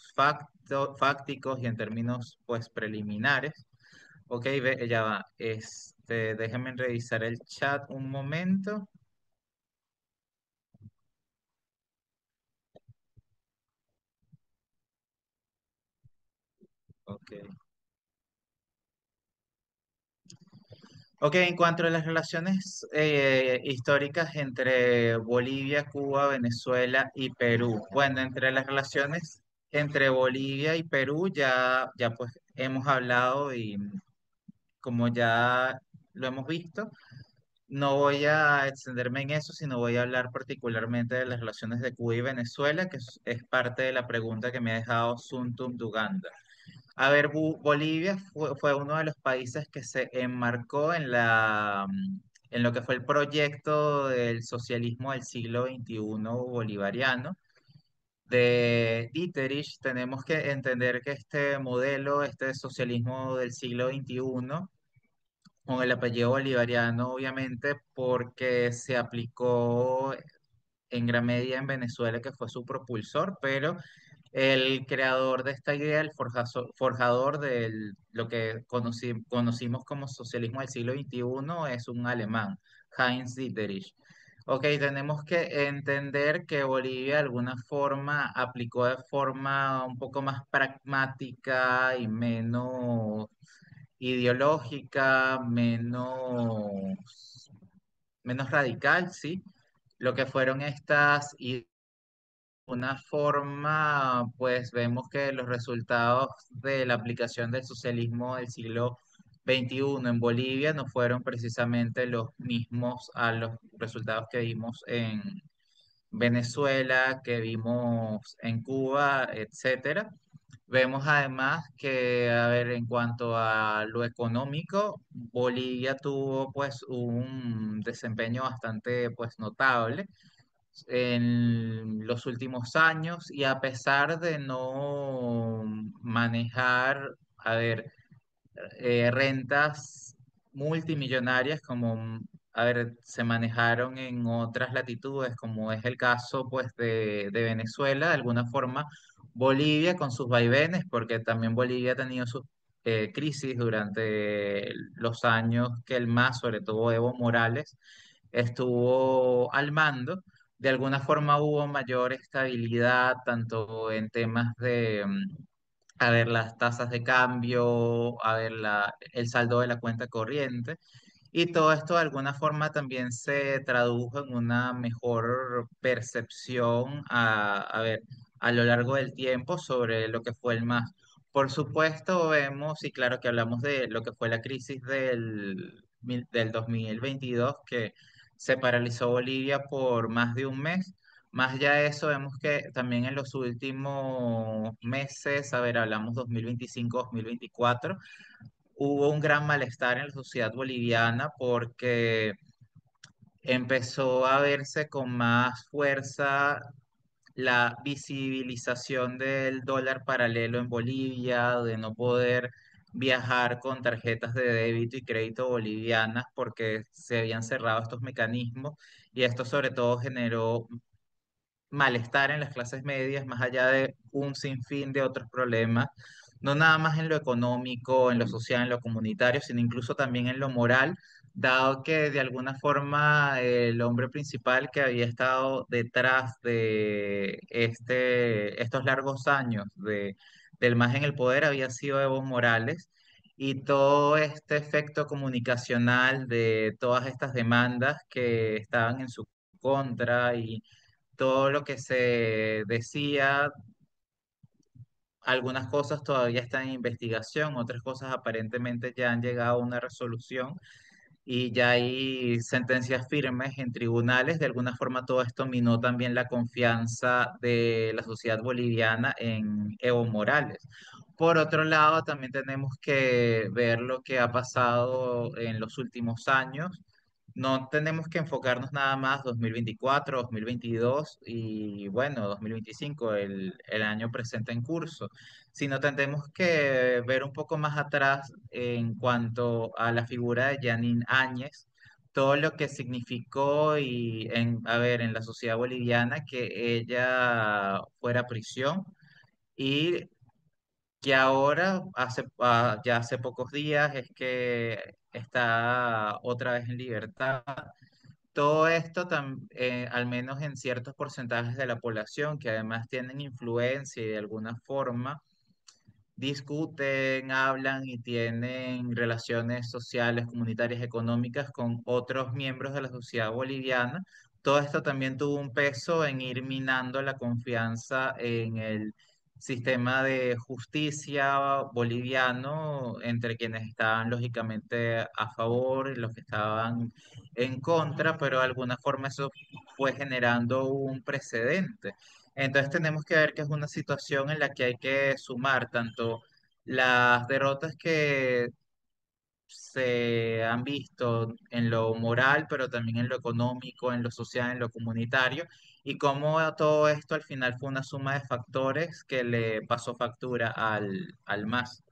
fácticos y en términos pues preliminares. Ok, ya va. Déjenme revisar el chat un momento. Ok. Ok, en cuanto a las relaciones históricas entre Bolivia, Cuba, Venezuela y Perú. Bueno, entre las relaciones entre Bolivia y Perú ya pues hemos hablado y como ya lo hemos visto, no voy a extenderme en eso, sino voy a hablar particularmente de las relaciones de Cuba y Venezuela, que es parte de la pregunta que me ha dejado Suntum Duganda. A ver, Bolivia fue uno de los países que se enmarcó en lo que fue el proyecto del socialismo del siglo XXI bolivariano. De Dieterich, tenemos que entender que este modelo, este socialismo del siglo XXI, con el apellido bolivariano, obviamente, porque se aplicó en gran medida en Venezuela, que fue su propulsor, pero el creador de esta idea, el forjador de lo que conocimos como socialismo del siglo XXI, es un alemán, Heinz Dieterich. Ok, tenemos que entender que Bolivia de alguna forma aplicó de forma un poco más pragmática y menos ideológica, menos radical, ¿sí? Lo que fueron estas y una forma, pues vemos que los resultados de la aplicación del socialismo del siglo XXI en Bolivia no fueron precisamente los mismos a los resultados que vimos en Venezuela, que vimos en Cuba, etcétera. Vemos además que, a ver, en cuanto a lo económico, Bolivia tuvo pues un desempeño bastante pues notable en los últimos años y a pesar de no manejar, a ver, rentas multimillonarias como, a ver, se manejaron en otras latitudes, como es el caso pues de Venezuela, de alguna forma Bolivia con sus vaivenes, porque también Bolivia ha tenido sus crisis durante los años que el MAS, sobre todo Evo Morales, estuvo al mando. De alguna forma hubo mayor estabilidad, tanto en temas de, a ver, las tasas de cambio, a ver, el saldo de la cuenta corriente. Y todo esto de alguna forma también se tradujo en una mejor percepción a ver, a lo largo del tiempo sobre lo que fue el MAS. Por supuesto, vemos, y claro que hablamos de lo que fue la crisis del 2022, que se paralizó Bolivia por más de un mes. Más allá de eso, vemos que también en los últimos meses, a ver, hablamos 2025-2024, hubo un gran malestar en la sociedad boliviana porque empezó a verse con más fuerza la visibilización del dólar paralelo en Bolivia, de no poder viajar con tarjetas de débito y crédito bolivianas porque se habían cerrado estos mecanismos y esto sobre todo generó malestar en las clases medias, más allá de un sinfín de otros problemas, no nada más en lo económico, en lo social, en lo comunitario, sino incluso también en lo moral, dado que de alguna forma el hombre principal que había estado detrás de estos largos años del MAS en el poder había sido Evo Morales. Y todo este efecto comunicacional de todas estas demandas que estaban en su contra y todo lo que se decía, algunas cosas todavía están en investigación, otras cosas aparentemente ya han llegado a una resolución y ya hay sentencias firmes en tribunales. De alguna forma todo esto minó también la confianza de la sociedad boliviana en Evo Morales. Por otro lado, también tenemos que ver lo que ha pasado en los últimos años. No tenemos que enfocarnos nada más 2024, 2022 y bueno, 2025, el año presente en curso, sino tendremos que ver un poco más atrás en cuanto a la figura de Janine Áñez, todo lo que significó y a ver, en la sociedad boliviana que ella fuera a prisión y que ahora, ya hace pocos días, es que está otra vez en libertad. Todo esto, al menos en ciertos porcentajes de la población que además tienen influencia y de alguna forma discuten, hablan y tienen relaciones sociales, comunitarias, económicas con otros miembros de la sociedad boliviana. Todo esto también tuvo un peso en ir minando la confianza en el sistema de justicia boliviano entre quienes estaban lógicamente a favor y los que estaban en contra, pero de alguna forma eso fue generando un precedente. Entonces tenemos que ver que es una situación en la que hay que sumar tanto las derrotas que se han visto en lo moral, pero también en lo económico, en lo social, en lo comunitario, y cómo todo esto al final fue una suma de factores que le pasó factura al MAS.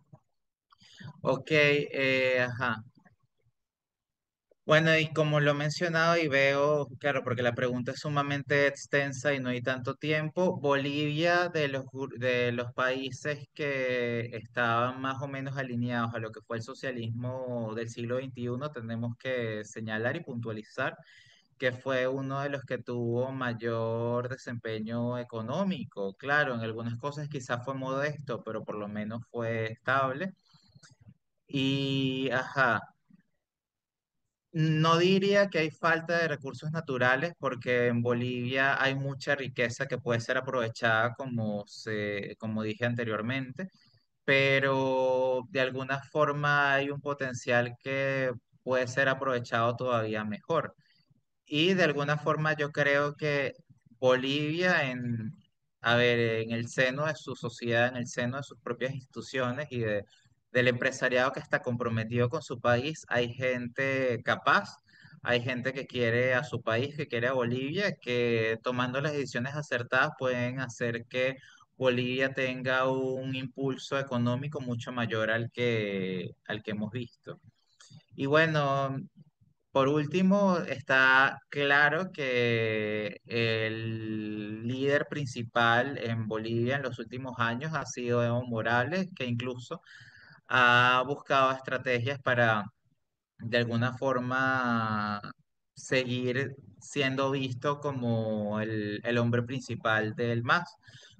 Ok, ajá. Bueno, y como lo he mencionado y veo, claro, porque la pregunta es sumamente extensa y no hay tanto tiempo, Bolivia de los países que estaban más o menos alineados a lo que fue el socialismo del siglo XXI, tenemos que señalar y puntualizar que fue uno de los que tuvo mayor desempeño económico. Claro, en algunas cosas quizás fue modesto, pero por lo menos fue estable. Y, ajá. No diría que hay falta de recursos naturales porque en Bolivia hay mucha riqueza que puede ser aprovechada como dije anteriormente, pero de alguna forma hay un potencial que puede ser aprovechado todavía mejor. Y de alguna forma yo creo que Bolivia a ver, en el seno de su sociedad, en el seno de sus propias instituciones del empresariado que está comprometido con su país, hay gente capaz, hay gente que quiere a su país, que quiere a Bolivia, que tomando las decisiones acertadas pueden hacer que Bolivia tenga un impulso económico mucho mayor al que hemos visto. Y bueno, por último, está claro que el líder principal en Bolivia en los últimos años ha sido Evo Morales, que incluso ha buscado estrategias para de alguna forma seguir siendo visto como el hombre principal del MAS.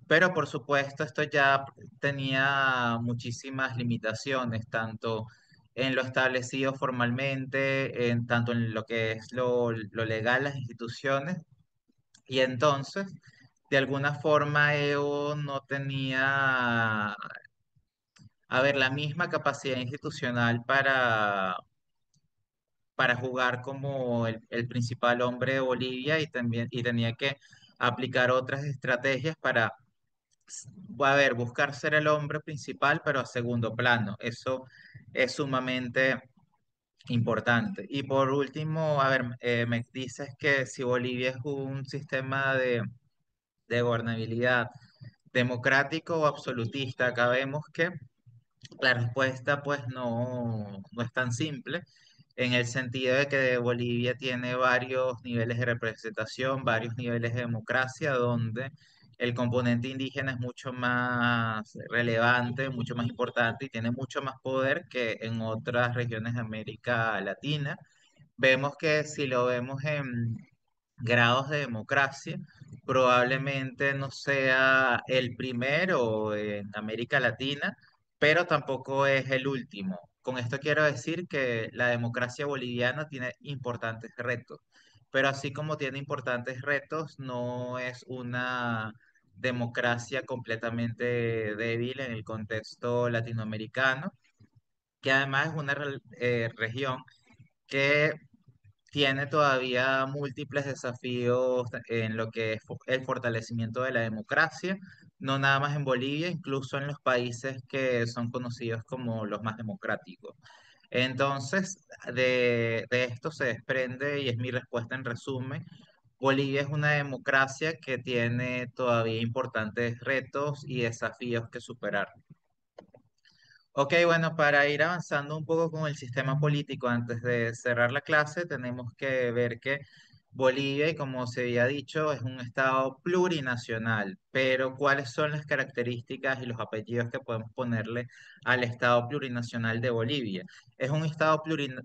Pero por supuesto esto ya tenía muchísimas limitaciones, tanto en lo establecido formalmente, tanto en lo que es lo legal, las instituciones, y entonces, de alguna forma, Evo no tenía, a ver, la misma capacidad institucional para jugar como el principal hombre de Bolivia y también y tenía que aplicar otras estrategias para, a ver, buscar ser el hombre principal, pero a segundo plano. Eso es sumamente importante. Y por último, a ver, me dices que si Bolivia es un sistema de gobernabilidad democrático o absolutista, acá vemos que la respuesta pues no es tan simple, en el sentido de que Bolivia tiene varios niveles de representación, varios niveles de democracia, donde el componente indígena es mucho más relevante, mucho más importante y tiene mucho más poder que en otras regiones de América Latina. Vemos que si lo vemos en grados de democracia, probablemente no sea el primero en América Latina, pero tampoco es el último. Con esto quiero decir que la democracia boliviana tiene importantes retos, pero así como tiene importantes retos, no es una democracia completamente débil en el contexto latinoamericano, que además es una región que tiene todavía múltiples desafíos en lo que es el fortalecimiento de la democracia, no nada más en Bolivia, incluso en los países que son conocidos como los más democráticos. Entonces, de esto se desprende, y es mi respuesta en resumen, Bolivia es una democracia que tiene todavía importantes retos y desafíos que superar. Ok, bueno, para ir avanzando un poco con el sistema político, antes de cerrar la clase, tenemos que ver que Bolivia, y como se había dicho, es un estado plurinacional, pero ¿cuáles son las características y los apellidos que podemos ponerle al estado plurinacional de Bolivia? Es un estado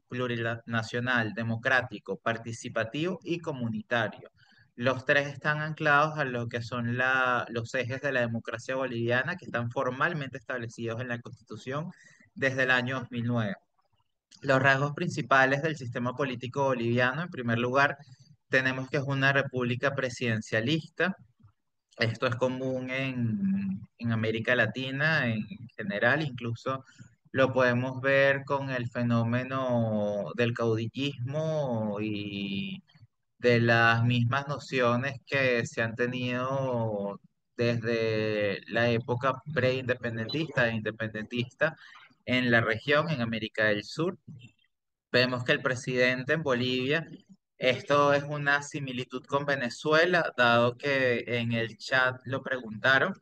plurinacional, democrático, participativo y comunitario. Los tres están anclados a lo que son los ejes de la democracia boliviana que están formalmente establecidos en la Constitución desde el año 2009. Los rasgos principales del sistema político boliviano, en primer lugar, tenemos que es una república presidencialista. Esto es común en América Latina en general, incluso lo podemos ver con el fenómeno del caudillismo y de las mismas nociones que se han tenido desde la época preindependentista e independentista en la región, en América del Sur. Vemos que el presidente en Bolivia, esto es una similitud con Venezuela, dado que en el chat lo preguntaron.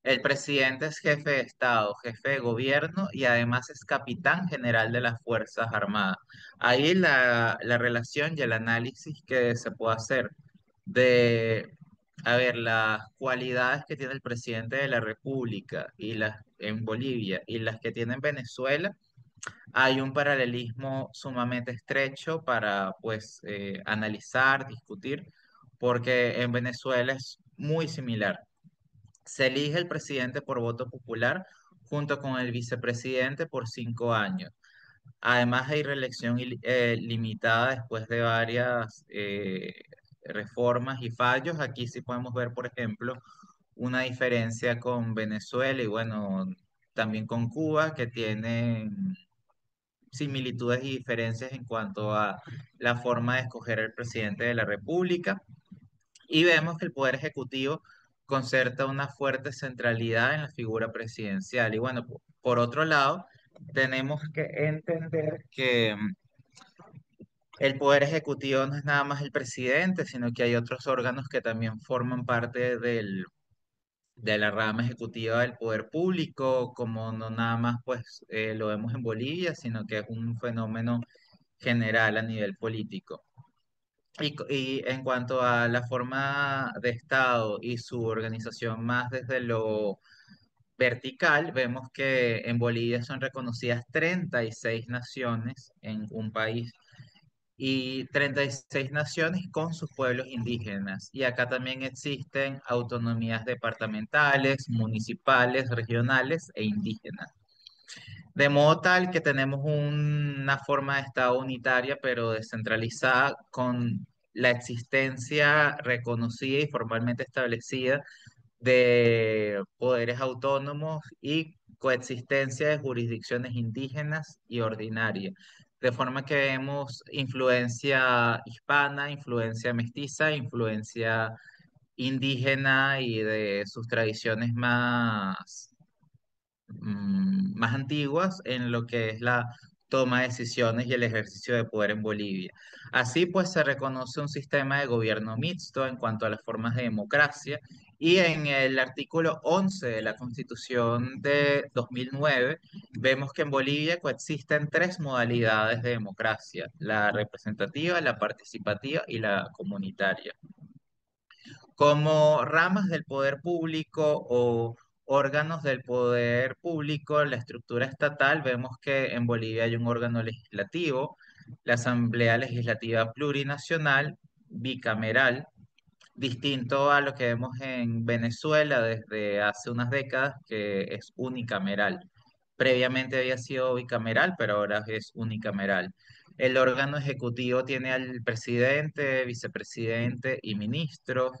El presidente es jefe de Estado, jefe de gobierno y además es capitán general de las Fuerzas Armadas. Ahí la relación y el análisis que se puede hacer de, a ver, las cualidades que tiene el presidente de la República y las en Bolivia y las que tiene en Venezuela, hay un paralelismo sumamente estrecho para, pues, analizar, discutir, porque en Venezuela es muy similar. Se elige el presidente por voto popular junto con el vicepresidente por 5 años. Además, hay reelección limitada después de varias reformas y fallos. Aquí sí podemos ver, por ejemplo, una diferencia con Venezuela y bueno, también con Cuba, que tienen similitudes y diferencias en cuanto a la forma de escoger el presidente de la República. Y vemos que el Poder Ejecutivo concerta una fuerte centralidad en la figura presidencial. Y bueno, por otro lado, tenemos que entender que el Poder Ejecutivo no es nada más el presidente, sino que hay otros órganos que también forman parte de la rama ejecutiva del poder público, como no nada más pues lo vemos en Bolivia, sino que es un fenómeno general a nivel político. Y en cuanto a la forma de Estado y su organización más desde lo vertical, vemos que en Bolivia son reconocidas 36 naciones en un país y 36 naciones con sus pueblos indígenas. Y acá también existen autonomías departamentales, municipales, regionales e indígenas. De modo tal que tenemos una forma de Estado unitaria, pero descentralizada, con la existencia reconocida y formalmente establecida de poderes autónomos y coexistencia de jurisdicciones indígenas y ordinarias. De forma que vemos influencia hispana, influencia mestiza, influencia indígena y de sus tradiciones más antiguas en lo que es la toma de decisiones y el ejercicio de poder en Bolivia. Así pues, se reconoce un sistema de gobierno mixto en cuanto a las formas de democracia y en el artículo 11 de la Constitución de 2009 vemos que en Bolivia coexisten tres modalidades de democracia: la representativa, la participativa y la comunitaria. Como ramas del poder público o órganos del poder público, la estructura estatal, vemos que en Bolivia hay un órgano legislativo, la Asamblea Legislativa Plurinacional, bicameral, distinto a lo que vemos en Venezuela desde hace unas décadas, que es unicameral. Previamente había sido bicameral, pero ahora es unicameral. El órgano ejecutivo tiene al presidente, vicepresidente y ministros.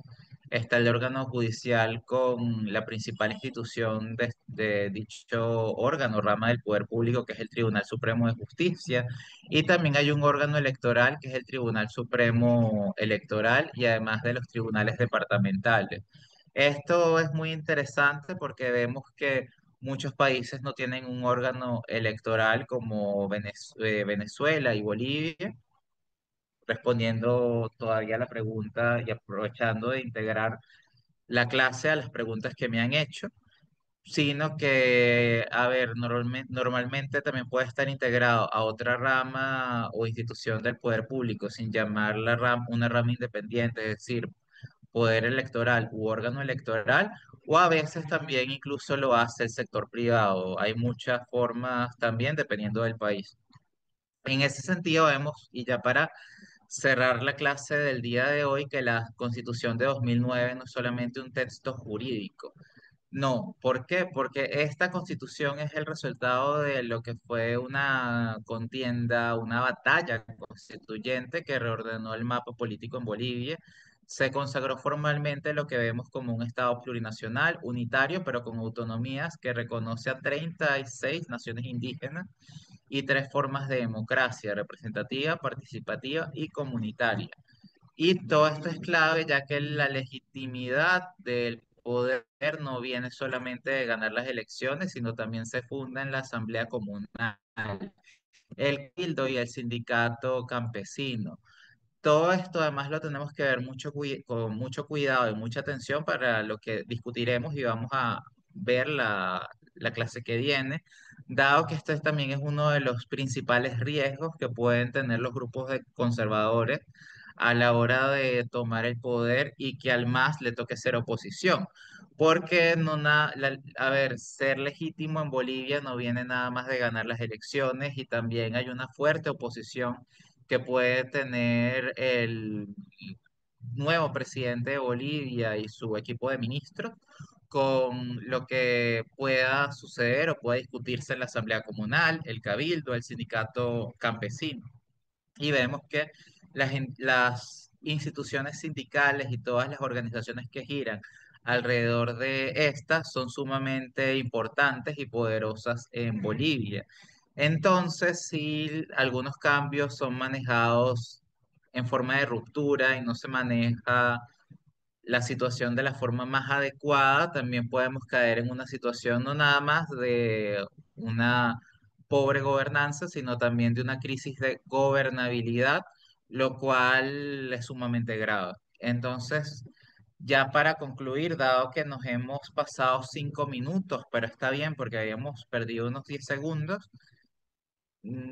Está el órgano judicial con la principal institución de dicho órgano, rama del poder público, que es el Tribunal Supremo de Justicia. Y también hay un órgano electoral, que es el Tribunal Supremo Electoral, y además de los tribunales departamentales. Esto es muy interesante porque vemos que muchos países no tienen un órgano electoral como Venezuela y Bolivia. Respondiendo todavía a la pregunta y aprovechando de integrar la clase a las preguntas que me han hecho, sino que, a ver, normalmente también puede estar integrado a otra rama o institución del poder público sin llamar una rama independiente, es decir, poder electoral u órgano electoral, o a veces también incluso lo hace el sector privado. Hay muchas formas también dependiendo del país. En ese sentido vemos, y ya para cerrar la clase del día de hoy, que la Constitución de 2009 no es solamente un texto jurídico. No, ¿por qué? Porque esta constitución es el resultado de lo que fue una contienda, una batalla constituyente que reordenó el mapa político en Bolivia. Se consagró formalmente lo que vemos como un Estado plurinacional, unitario, pero con autonomías, que reconoce a 36 naciones indígenas y tres formas de democracia: representativa, participativa y comunitaria. Y todo esto es clave, ya que la legitimidad del poder no viene solamente de ganar las elecciones, sino también se funda en la Asamblea Comunal, el Cabildo y el Sindicato Campesino. Todo esto además lo tenemos que ver con mucho cuidado y mucha atención para lo que discutiremos y vamos a ver la clase que viene, dado que este también es uno de los principales riesgos que pueden tener los grupos de conservadores a la hora de tomar el poder y que al MAS le toque ser oposición. Porque no a ver, ser legítimo en Bolivia no viene nada más de ganar las elecciones, y también hay una fuerte oposición que puede tener el nuevo presidente de Bolivia y su equipo de ministros con lo que pueda suceder o pueda discutirse en la Asamblea Comunal, el Cabildo, el Sindicato Campesino. Y vemos que las instituciones sindicales y todas las organizaciones que giran alrededor de estas son sumamente importantes y poderosas en Bolivia. Entonces, si algunos cambios son manejados en forma de ruptura y no se maneja la situación de la forma más adecuada, también podemos caer en una situación no nada más de una pobre gobernanza, sino también de una crisis de gobernabilidad, lo cual es sumamente grave. Entonces, ya para concluir, dado que nos hemos pasado 5 minutos, pero está bien porque habíamos perdido unos 10 segundos,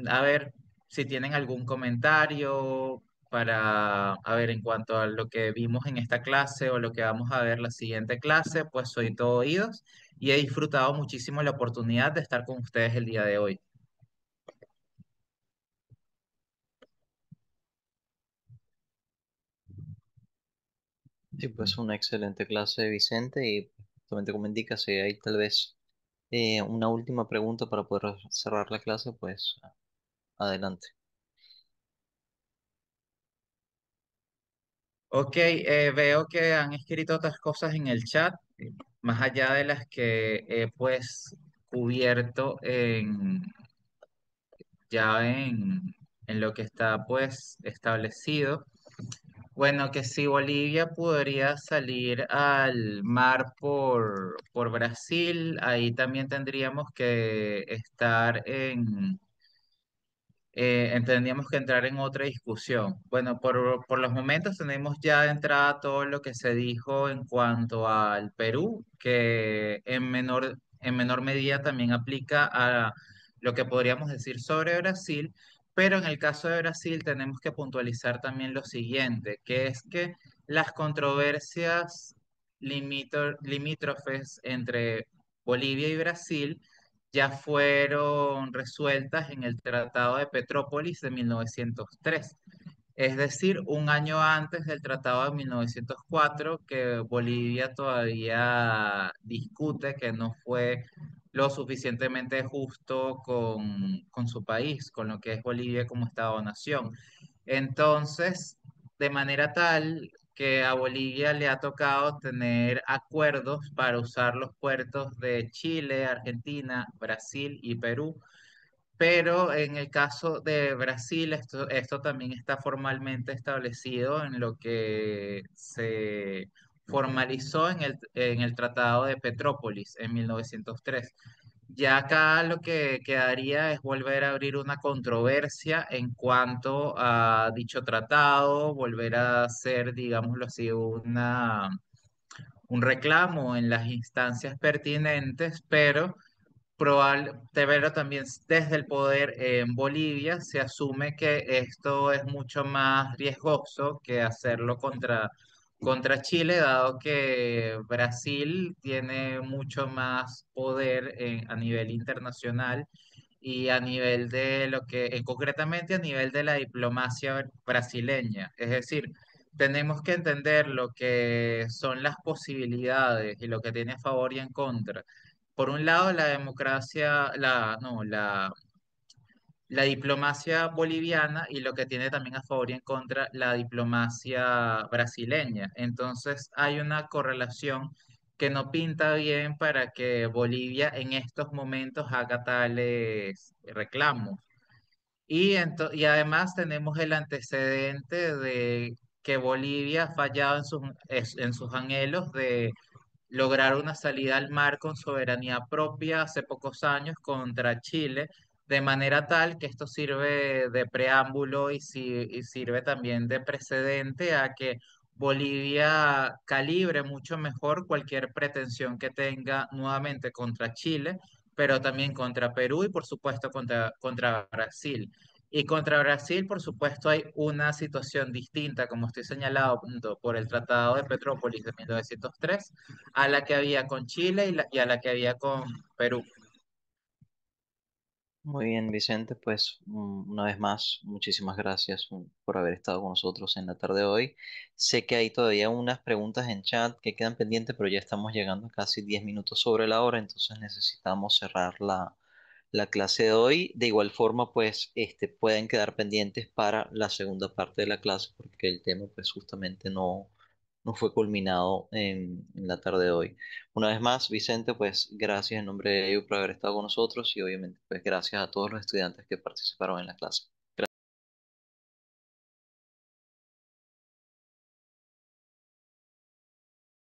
a ver si tienen algún comentario para, a ver, en cuanto a lo que vimos en esta clase o lo que vamos a ver la siguiente clase, pues soy todo oídos y he disfrutado muchísimo la oportunidad de estar con ustedes el día de hoy. Sí, pues una excelente clase, Vicente, y justamente como indica, si hay tal vez una última pregunta para poder cerrar la clase, pues adelante. Ok, veo que han escrito otras cosas en el chat, más allá de las que he pues cubierto ya en lo que está pues establecido. Bueno, que si Bolivia podría salir al mar por Brasil, ahí también tendríamos que estar tendríamos que entrar en otra discusión. Bueno, por los momentos tenemos ya de entrada todo lo que se dijo en cuanto al Perú, que en menor medida también aplica a lo que podríamos decir sobre Brasil, pero en el caso de Brasil tenemos que puntualizar también lo siguiente, que es que las controversias limítrofes entre Bolivia y Brasil ya fueron resueltas en el Tratado de Petrópolis de 1903, es decir, un año antes del Tratado de 1904, que Bolivia todavía discute que no fue lo suficientemente justo con su país, con lo que es Bolivia como Estado-nación. Entonces, de manera tal que a Bolivia le ha tocado tener acuerdos para usar los puertos de Chile, Argentina, Brasil y Perú, pero en el caso de Brasil, esto también está formalmente establecido en lo que se formalizó en el Tratado de Petrópolis en 1903. Ya acá lo que quedaría es volver a abrir una controversia en cuanto a dicho tratado, volver a hacer, digámoslo así, un reclamo en las instancias pertinentes, pero también desde el poder en Bolivia se asume que esto es mucho más riesgoso que hacerlo contra Chile, dado que Brasil tiene mucho más poder a nivel internacional y a nivel de concretamente a nivel de la diplomacia brasileña. Es decir, tenemos que entender lo que son las posibilidades y lo que tiene a favor y en contra. Por un lado, la democracia, no, la diplomacia boliviana y lo que tiene también a favor y en contra la diplomacia brasileña. Entonces, hay una correlación que no pinta bien para que Bolivia en estos momentos haga tales reclamos. Y además tenemos el antecedente de que Bolivia ha fallado en sus anhelos de lograr una salida al mar con soberanía propia hace pocos años contra Chile, de manera tal que esto sirve de preámbulo y sirve también de precedente a que Bolivia calibre mucho mejor cualquier pretensión que tenga nuevamente contra Chile, pero también contra Perú y por supuesto contra Brasil. Y contra Brasil, por supuesto, hay una situación distinta, como estoy señalado por el Tratado de Petrópolis de 1903, a la que había con Chile y a la que había con Perú. Muy bien, Vicente, pues una vez más, muchísimas gracias por haber estado con nosotros en la tarde de hoy. Sé que hay todavía unas preguntas en chat que quedan pendientes, pero ya estamos llegando a casi 10 minutos sobre la hora, entonces necesitamos cerrar la clase de hoy. De igual forma, pues pueden quedar pendientes para la segunda parte de la clase, porque el tema pues justamente no fue culminado en la tarde de hoy. Una vez más, Vicente, pues gracias en nombre de ellos por haber estado con nosotros y obviamente pues gracias a todos los estudiantes que participaron en la clase.